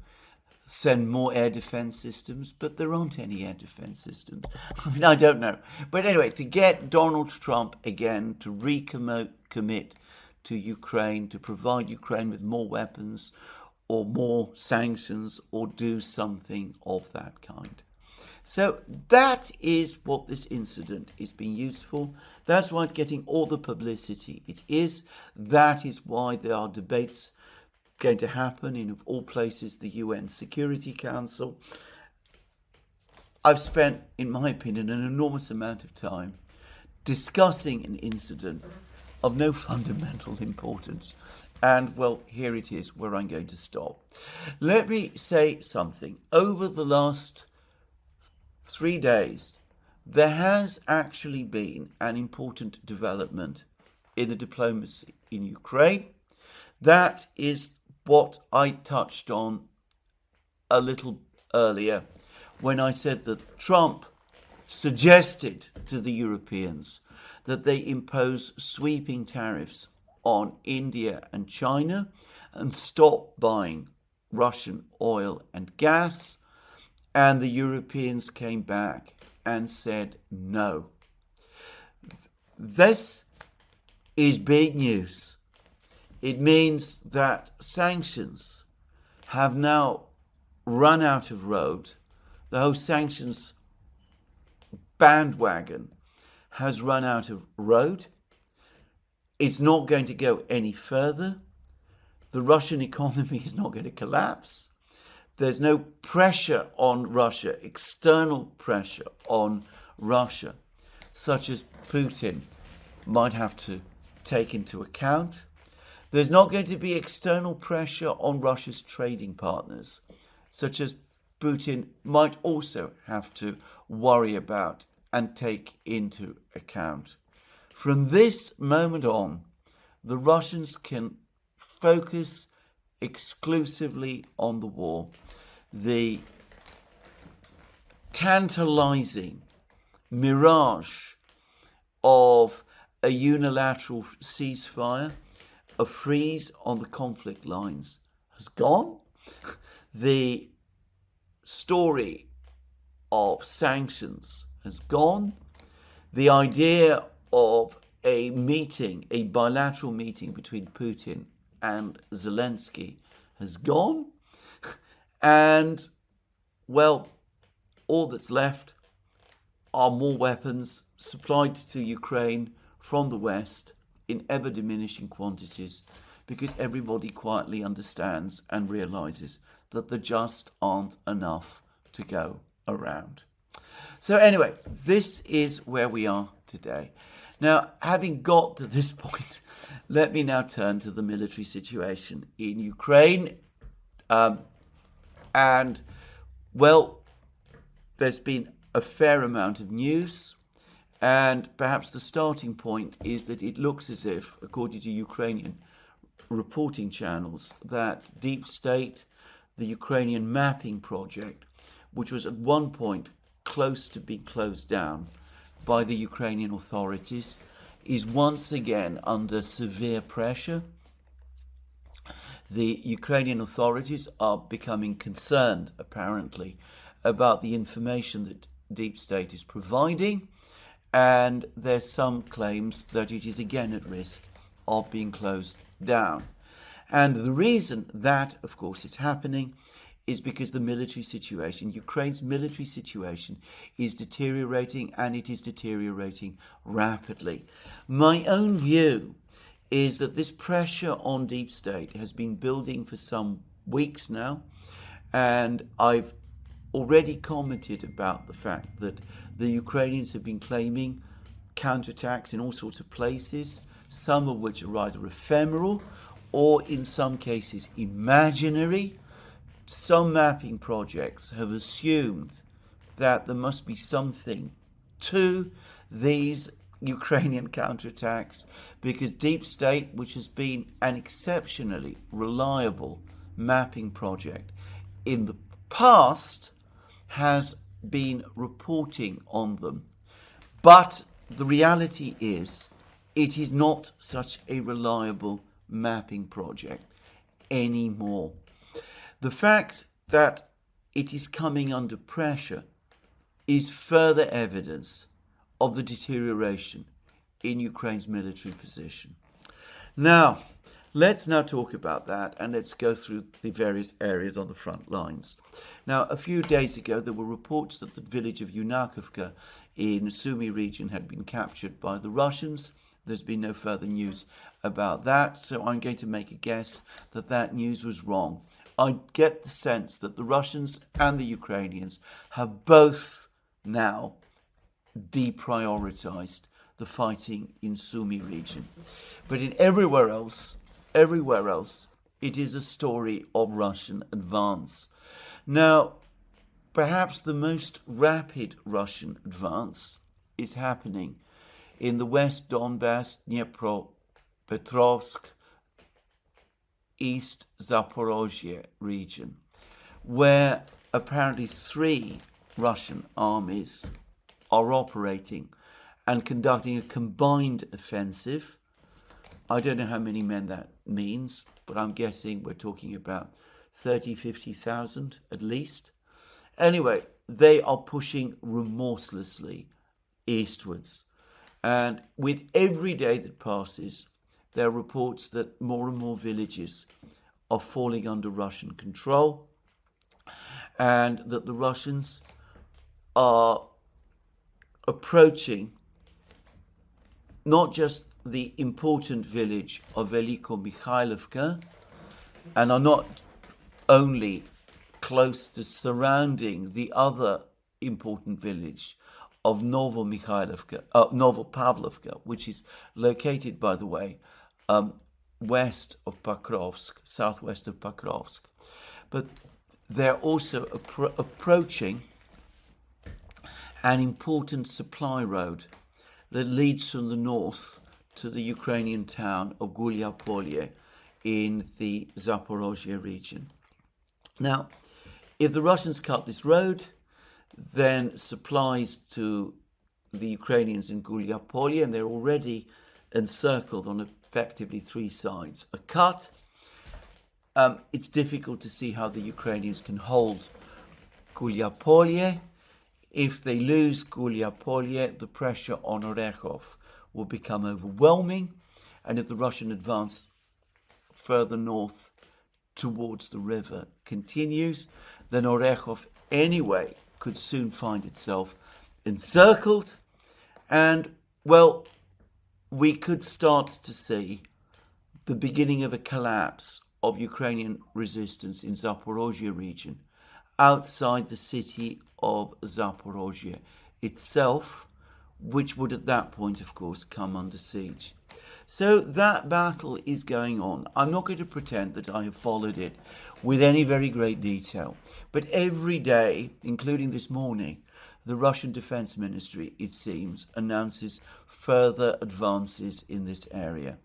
send more air defense systems, but there aren't any air defense systems. I mean, I don't know. But anyway, to get Donald Trump again to recommit to Ukraine, to provide Ukraine with more weapons or more sanctions, or do something of that kind. So that is what this incident is being used for. That's why it's getting all the publicity it is. That is why there are debates going to happen in, of all places, the UN Security Council. I've spent, in my opinion, an enormous amount of time discussing an incident of no fundamental importance. And, well, here it is where I'm going to stop. Let me say something. Over the last 3 days, there has actually been an important development in the diplomacy in Ukraine. That is what I touched on a little earlier when I said that Trump suggested to the Europeans that they impose sweeping tariffs on India and China and stop buying Russian oil and gas. And the Europeans came back and said no. This is big news. It means that sanctions have now run out of road. The whole sanctions bandwagon has run out of road. It's not going to go any further. The Russian economy is not going to collapse. There's no pressure on Russia, external pressure on Russia, such as Putin might have to take into account. There's not going to be external pressure on Russia's trading partners, such as Putin might also have to worry about and take into account. From this moment on, the Russians can focus exclusively on the war. The tantalizing mirage of a unilateral ceasefire, a freeze on the conflict lines has gone. The story of sanctions has gone. The idea of a meeting, a bilateral meeting between Putin and Zelensky has gone. And, well, all that's left are more weapons supplied to Ukraine from the West in ever diminishing quantities, because everybody quietly understands and realizes that there just aren't enough to go around. So anyway, this is where we are today. Now, having got to this point, let me now turn to the military situation in Ukraine. And, well, there's been a fair amount of news, and perhaps the starting point is that it looks as if, according to Ukrainian reporting channels, that Deep State, the Ukrainian mapping project, which was at one point close to being closed down by the Ukrainian authorities, is once again under severe pressure. The Ukrainian authorities are becoming concerned, apparently, about the information that Deep State is providing, and there's some claims that it is again at risk of being closed down. And the reason that, of course, is happening is because the military situation, Ukraine's military situation, is deteriorating, and it is deteriorating rapidly. My own view is that this pressure on Deep State has been building for some weeks now, and I've already commented about the fact that the Ukrainians have been claiming counterattacks in all sorts of places, some of which are either ephemeral or in some cases imaginary. Some mapping projects have assumed that there must be something to these Ukrainian counterattacks, because Deep State, which has been an exceptionally reliable mapping project in the past, has been reporting on them. But the reality is, it is not such a reliable mapping project anymore. The fact that it is coming under pressure is further evidence of the deterioration in Ukraine's military position. Now, let's now talk about that, and let's go through the various areas on the front lines. Now, a few days ago, there were reports that the village of Yunakovka in Sumy region had been captured by the Russians. There's been no further news about that, so I'm going to make a guess that that news was wrong. I get the sense that the Russians and the Ukrainians have both now deprioritized the fighting in Sumy region. But in everywhere else, it is a story of Russian advance. Now, perhaps the most rapid Russian advance is happening in the West Donbass, Dnipropetrovsk, East Zaporozhye region, where apparently 3 Russian armies are operating and conducting a combined offensive. I don't know how many men that means, but I'm guessing we're talking about 30, 50,000 at least. Anyway, they are pushing remorselessly eastwards. And with every day that passes, there are reports that more and more villages are falling under Russian control, and that the Russians are approaching not just the important village of Veliko Mikhailovka, and are not only close to surrounding the other important village of Novopavlovka, which is located, by the way, west of Pokrovsk, southwest of Pokrovsk. But they're also approaching an important supply road that leads from the north to the Ukrainian town of Gulyapolye in the Zaporozhye region. Now, if the Russians cut this road, then supplies to the Ukrainians in Gulyapolye, and they're already encircled on effectively 3 sides, are cut. It's difficult to see how the Ukrainians can hold Gulyapolye. If they lose Gulyapolye, the pressure on Orekhov will become overwhelming, and if the Russian advance further north towards the river continues, then Orekhov anyway could soon find itself encircled, and, well, we could start to see the beginning of a collapse of Ukrainian resistance in Zaporozhye region, outside the city of Zaporozhye itself, which would at that point, of course, come under siege. So that battle is going on. I'm not going to pretend that I have followed it with any very great detail, but every day, including this morning, the Russian Defense Ministry, it seems, announces further advances in this area.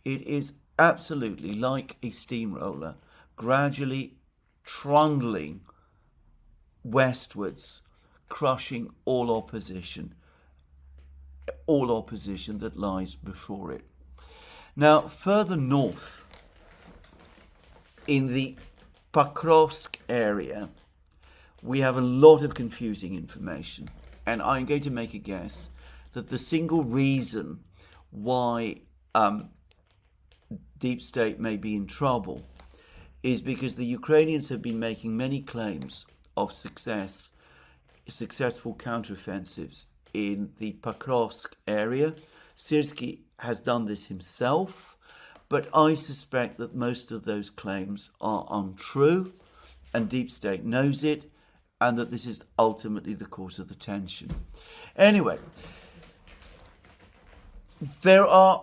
It is absolutely like a steamroller, gradually trundling westwards, crushing all opposition that lies before it. Now, further north, in the Pokrovsk area, we have a lot of confusing information, and I'm going to make a guess that the single reason why Deep State may be in trouble is because the Ukrainians have been making many claims of successful counteroffensives in the Pokrovsk area. Zelensky has done this himself, but I suspect that most of those claims are untrue, and Deep State knows it, and that this is ultimately the cause of the tension. Anyway, there are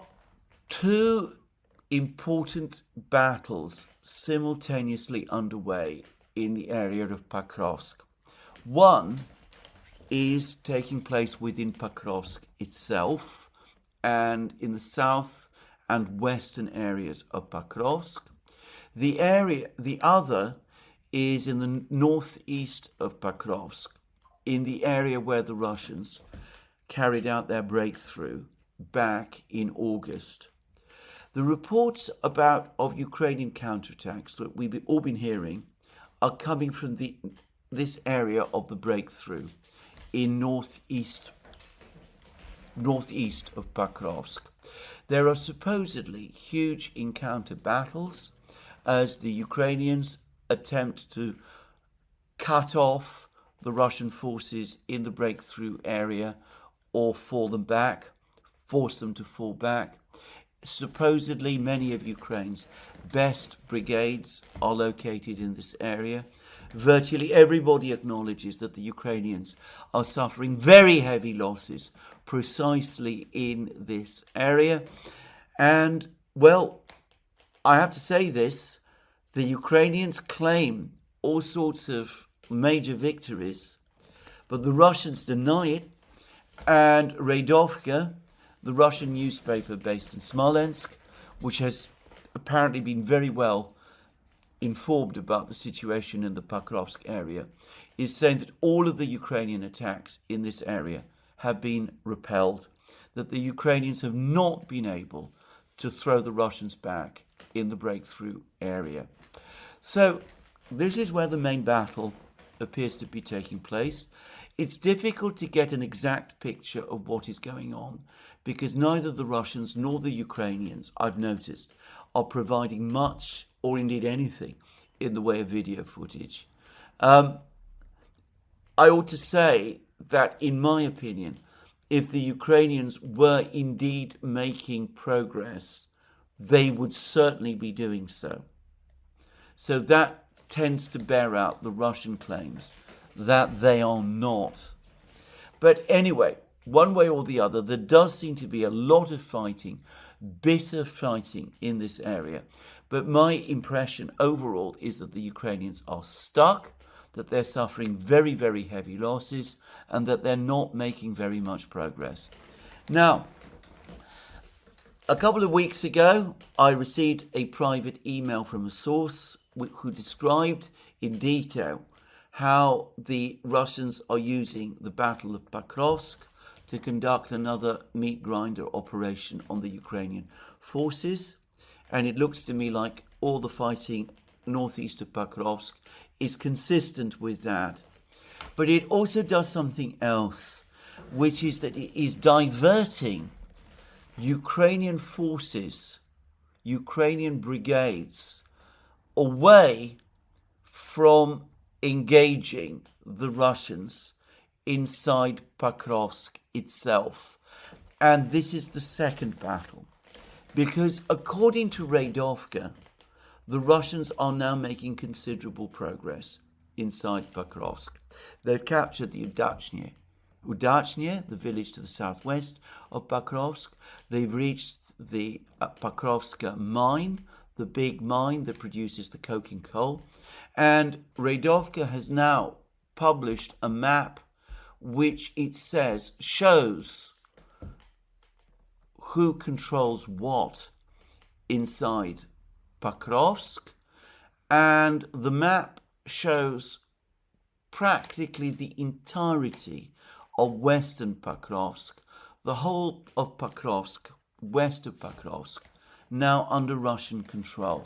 two important battles simultaneously underway in the area of Pokrovsk. One is taking place within Pokrovsk itself and in the south and western areas of Pokrovsk. The other is in the northeast of Pokrovsk, in the area where the Russians carried out their breakthrough back in August. The reports of Ukrainian counterattacks that we've all been hearing are coming from this area of the breakthrough in northeast of Pokrovsk. There are supposedly huge encounter battles as the Ukrainians attempt to cut off the Russian forces in the breakthrough area or force them to fall back. Supposedly, many of Ukraine's best brigades are located in this area. Virtually everybody acknowledges that the Ukrainians are suffering very heavy losses precisely in this area. And, well, I have to say this, the Ukrainians claim all sorts of major victories, but the Russians deny it. And Radovka, the Russian newspaper based in Smolensk, which has apparently been very well informed about the situation in the Pokrovsk area, is saying that all of the Ukrainian attacks in this area have been repelled, that the Ukrainians have not been able to throw the Russians back in the breakthrough area. So this is where the main battle appears to be taking place. It's difficult to get an exact picture of what is going on because neither the Russians nor the Ukrainians, I've noticed, are providing much or indeed anything in the way of video footage. I ought to say that, in my opinion, if the Ukrainians were indeed making progress, they would certainly be doing so. So that tends to bear out the Russian claims that they are not. But anyway, one way or the other, there does seem to be a lot of fighting, bitter fighting in this area. But my impression overall is that the Ukrainians are stuck, that they're suffering very, very heavy losses, and that they're not making very much progress. Now, a couple of weeks ago, I received a private email from a source who described in detail how the Russians are using the Battle of Pokrovsk to conduct another meat grinder operation on the Ukrainian forces. And it looks to me like all the fighting northeast of Pokrovsk is consistent with that. But it also does something else, which is that it is diverting Ukrainian forces, Ukrainian brigades, away from engaging the Russians inside Pokrovsk itself. And this is the second battle. Because according to Radovka, the Russians are now making considerable progress inside Pokrovsk. They've captured the Udachne, the village to the southwest of Pokrovsk. They've reached the Pokrovska mine, the big mine that produces the coke and coal. And Radovka has now published a map which it says shows who controls what inside Pokrovsk, and the map shows practically the entirety of western Pokrovsk, the whole of Pokrovsk, west of Pokrovsk, now under Russian control.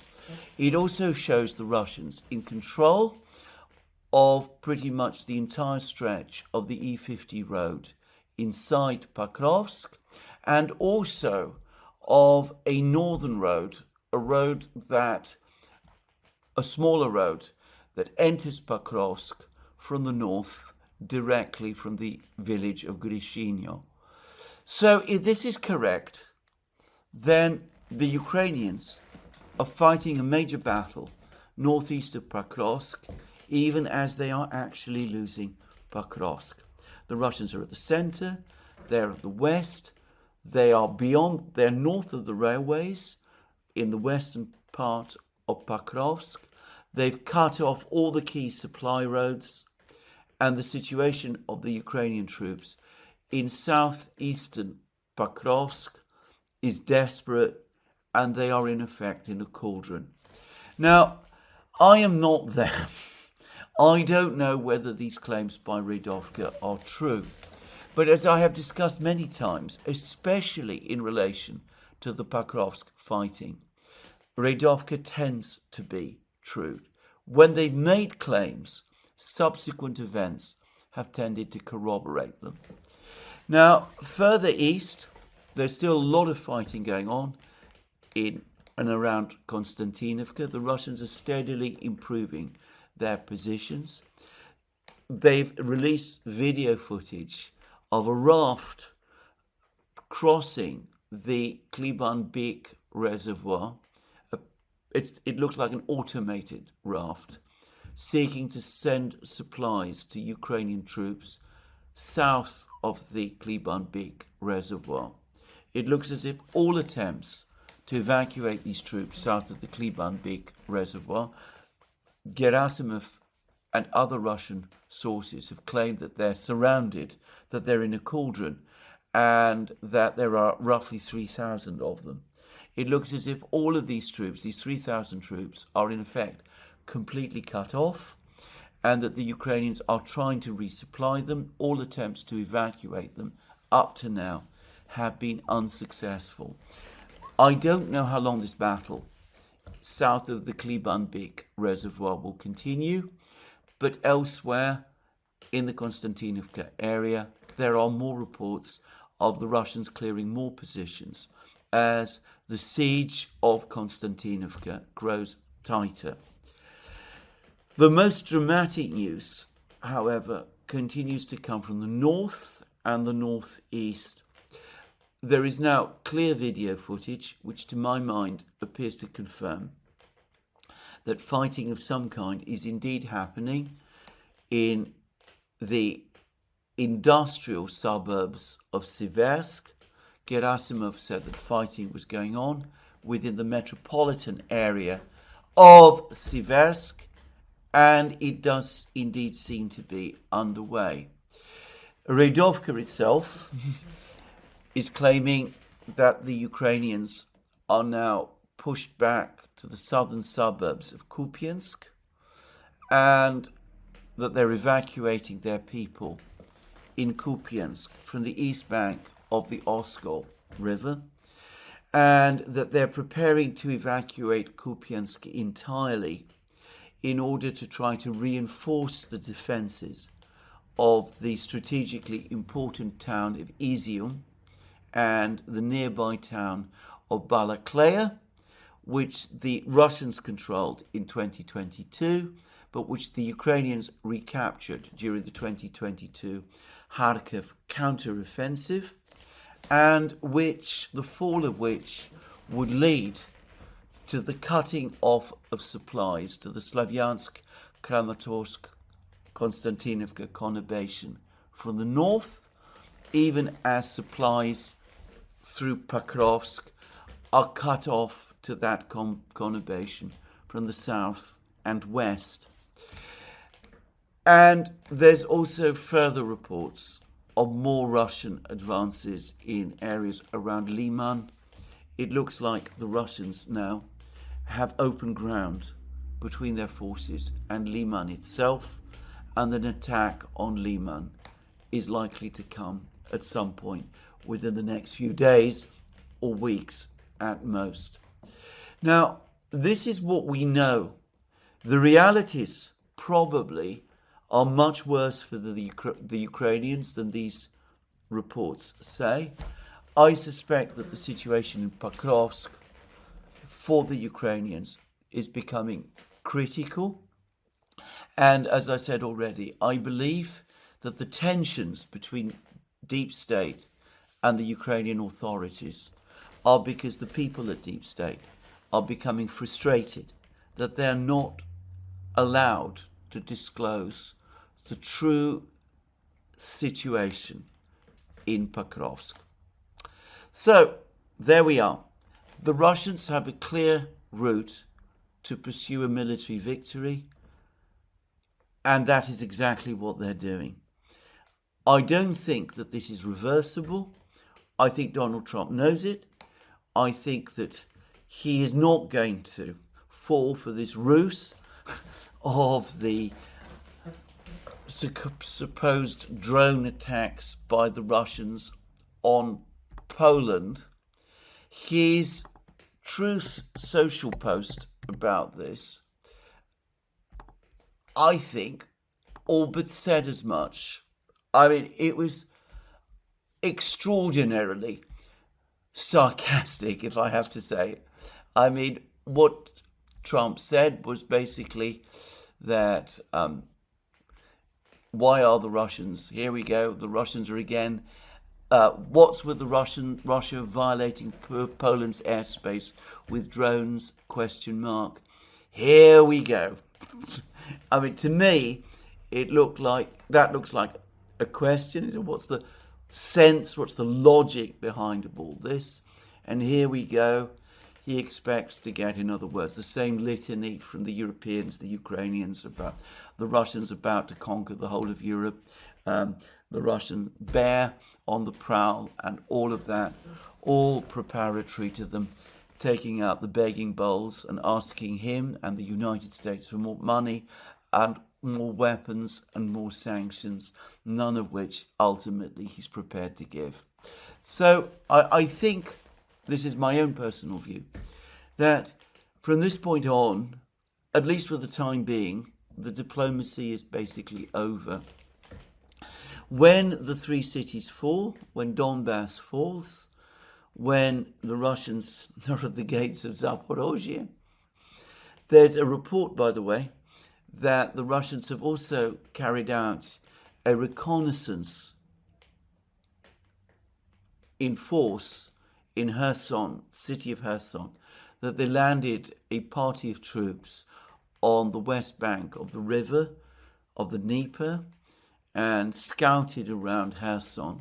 It also shows the Russians in control of pretty much the entire stretch of the E50 road inside Pokrovsk, and also of a northern road, a smaller road that enters Pokrovsk from the north, directly from the village of Grishino. So if this is correct, then the Ukrainians are fighting a major battle northeast of Pokrovsk, even as they are actually losing Pokrovsk. The Russians are at the center, they're at the west, they're north of the railways in the western part of Pokrovsk. They've cut off all the key supply roads, and the situation of the Ukrainian troops in southeastern Pokrovsk is desperate, and they are in effect in a cauldron. Now, I am not there. I don't know whether these claims by Radovka are true. But as I have discussed many times, especially in relation to the Pokrovsk fighting, Radovka tends to be true. When they've made claims, subsequent events have tended to corroborate them. Now, further east, there's still a lot of fighting going on in and around Konstantinovka. The Russians are steadily improving their positions. They've released video footage of a raft crossing the Kliban-Bek reservoir. It looks like an automated raft, seeking to send supplies to Ukrainian troops south of the Kliban-Bek reservoir. It looks as if all attempts to evacuate these troops south of the Kliban-Bek reservoir, Gerasimov and other Russian sources have claimed that they're surrounded, that they're in a cauldron, and that there are roughly 3,000 of them. It looks as if all of these troops, these 3,000 troops, are in effect completely cut off, and that the Ukrainians are trying to resupply them. All attempts to evacuate them up to now have been unsuccessful. I don't know how long this battle south of the Kliban-Bek reservoir will continue, but elsewhere in the Konstantinovka area, there are more reports of the Russians clearing more positions as the siege of Konstantinovka grows tighter. The most dramatic news, however, continues to come from the north and the northeast. There is now clear video footage, which to my mind appears to confirm that fighting of some kind is indeed happening in the industrial suburbs of Seversk. Gerasimov said that fighting was going on within the metropolitan area of Seversk, and it does indeed seem to be underway. Radovka itself is claiming that the Ukrainians are now pushed back to the southern suburbs of Kupiansk, and that they're evacuating their people in Kupiansk from the east bank of the Oskol River, and that they're preparing to evacuate Kupiansk entirely in order to try to reinforce the defenses of the strategically important town of Izium and the nearby town of Balakleya, which the Russians controlled in 2022, but which the Ukrainians recaptured during the 2022 Kharkiv counteroffensive, and the fall of which would lead to the cutting off of supplies to the Slavyansk, Kramatorsk, Konstantinovka conurbation from the north, even as supplies through Pokrovsk are cut off to that conurbation from the south and west. And there's also further reports of more Russian advances in areas around Liman. It looks like the Russians now have open ground between their forces and Liman itself, and an attack on Liman is likely to come at some point within the next few days or weeks at most. Now, this is what we know. The realities probably are much worse for the Ukrainians than these reports say. I suspect that the situation in Pokrovsk for the Ukrainians is becoming critical. And as I said already, I believe that the tensions between deep state and the Ukrainian authorities are because the people at deep state are becoming frustrated that they're not allowed to disclose the true situation in Pokrovsk. So there we are. The Russians have a clear route to pursue a military victory, and that is exactly what they're doing. I don't think that this is reversible. I think Donald Trump knows it. I think that he is not going to fall for this ruse of the supposed drone attacks by the Russians on Poland. His Truth Social post about this, I think, all but said as much. I mean, it was extraordinarily sarcastic, if I have to say it. I mean, what Trump said was basically that why are the Russians, here we go, the Russians are again, what's with Russia violating Poland's airspace with drones, ? Here we go. I mean, to me, that looks like a question. What's the sense, what's the logic behind all this? And here we go. He expects to get, in other words, the same litany from the Europeans, the Ukrainians, about the Russians about to conquer the whole of Europe, the Russian bear on the prowl, and all of that, all preparatory to them taking out the begging bowls and asking him and the United States for more money and more weapons and more sanctions, none of which ultimately he's prepared to give. So I think, this is my own personal view, that from this point on, at least for the time being, the diplomacy is basically over. When the three cities fall, when Donbass falls, when the Russians are at the gates of Zaporozhye, there's a report, by the way, that the Russians have also carried out a reconnaissance in force in Kherson, city of Kherson, that they landed a party of troops on the west bank of the river, of the Dnieper, and scouted around Kherson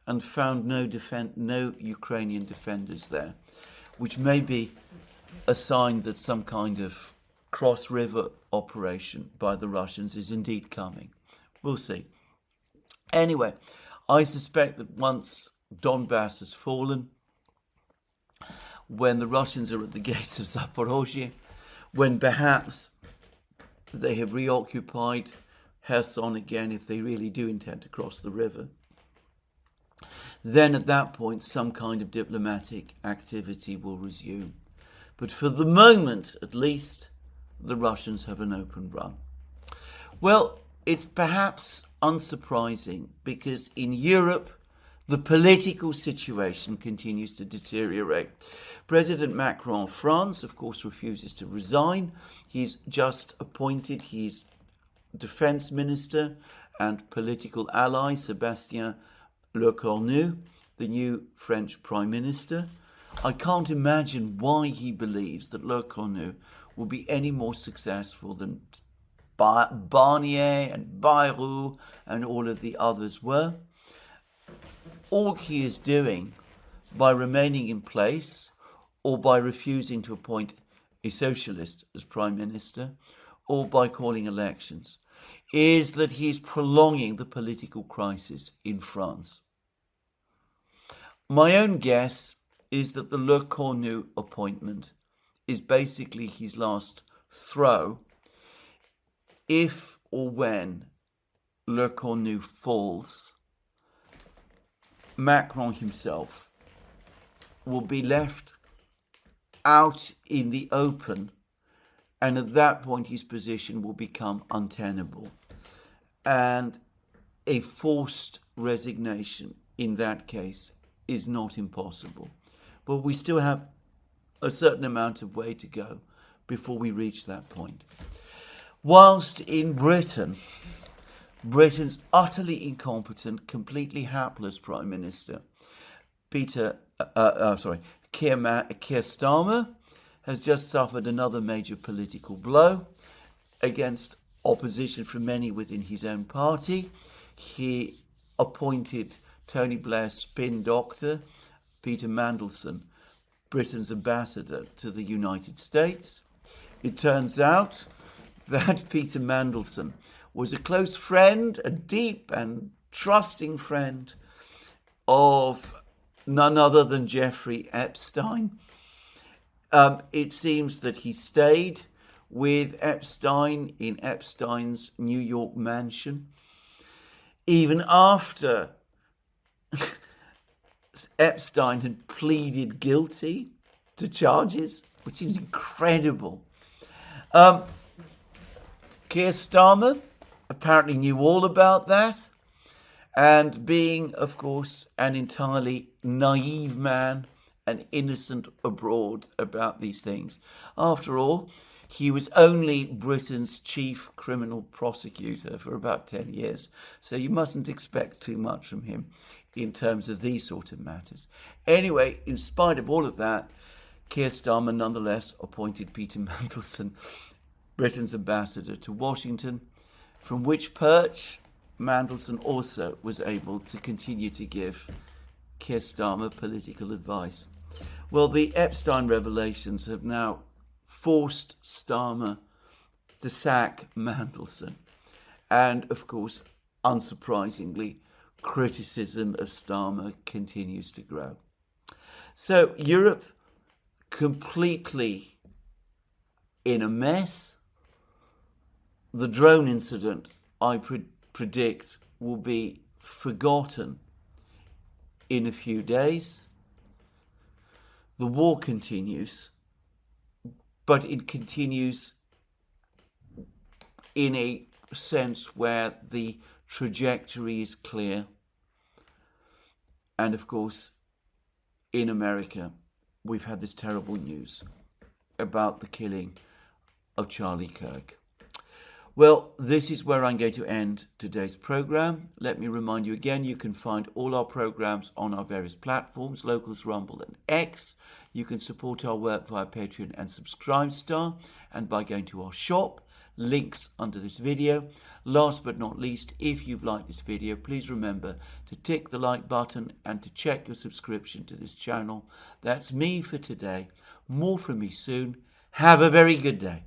and found no Ukrainian defenders there, which may be a sign that some kind of cross-river operation by the Russians is indeed coming. We'll see. Anyway, I suspect that once Donbass has fallen, when the Russians are at the gates of Zaporozhye, when perhaps they have reoccupied Kherson again, if they really do intend to cross the river, then at that point some kind of diplomatic activity will resume. But for the moment, at least, the Russians have an open run. Well, it's perhaps unsurprising because in Europe, the political situation continues to deteriorate. President Macron of France, of course, refuses to resign. He's just appointed his defense minister and political ally, Sébastien Lecornu, the new French prime minister. I can't imagine why he believes that Lecornu will be any more successful than Barnier and Bayrou and all of the others were. All he is doing by remaining in place or by refusing to appoint a socialist as prime minister or by calling elections is that he's prolonging the political crisis in France. My own guess is that the Le Cornu appointment is basically his last throw if or when Le Cornu falls. Macron himself will be left out in the open, and at that point his position will become untenable, and a forced resignation in that case is not impossible. But we still have a certain amount of way to go before we reach that point. Whilst in Britain's utterly incompetent, completely hapless Prime Minister, Keir Starmer, has just suffered another major political blow against opposition from many within his own party. He appointed Tony Blair's spin doctor, Peter Mandelson, Britain's ambassador to the United States. It turns out that Peter Mandelson was a close friend, a deep and trusting friend of none other than Jeffrey Epstein. It seems that he stayed with Epstein in Epstein's New York mansion, even after Epstein had pleaded guilty to charges, which seems incredible. Keir Starmer apparently knew all about that, and being, of course, an entirely naive man and innocent abroad about these things. After all, he was only Britain's chief criminal prosecutor for about 10 years, so you mustn't expect too much from him in terms of these sort of matters. Anyway, in spite of all of that, Keir Starmer nonetheless appointed Peter Mandelson Britain's ambassador to Washington, from which perch Mandelson also was able to continue to give Keir Starmer political advice. Well, the Epstein revelations have now forced Starmer to sack Mandelson. And, of course, unsurprisingly, criticism of Starmer continues to grow. So Europe completely in a mess. The drone incident, I predict, will be forgotten in a few days. The war continues, but it continues in a sense where the trajectory is clear. And of course, in America, we've had this terrible news about the killing of Charlie Kirk. Well, this is where I'm going to end today's program. Let me remind you again, you can find all our programs on our various platforms, Locals, Rumble and X. You can support our work via Patreon and Subscribestar and by going to our shop. Links under this video. Last but not least, if you've liked this video, please remember to tick the like button and to check your subscription to this channel. That's me for today. More from me soon. Have a very good day.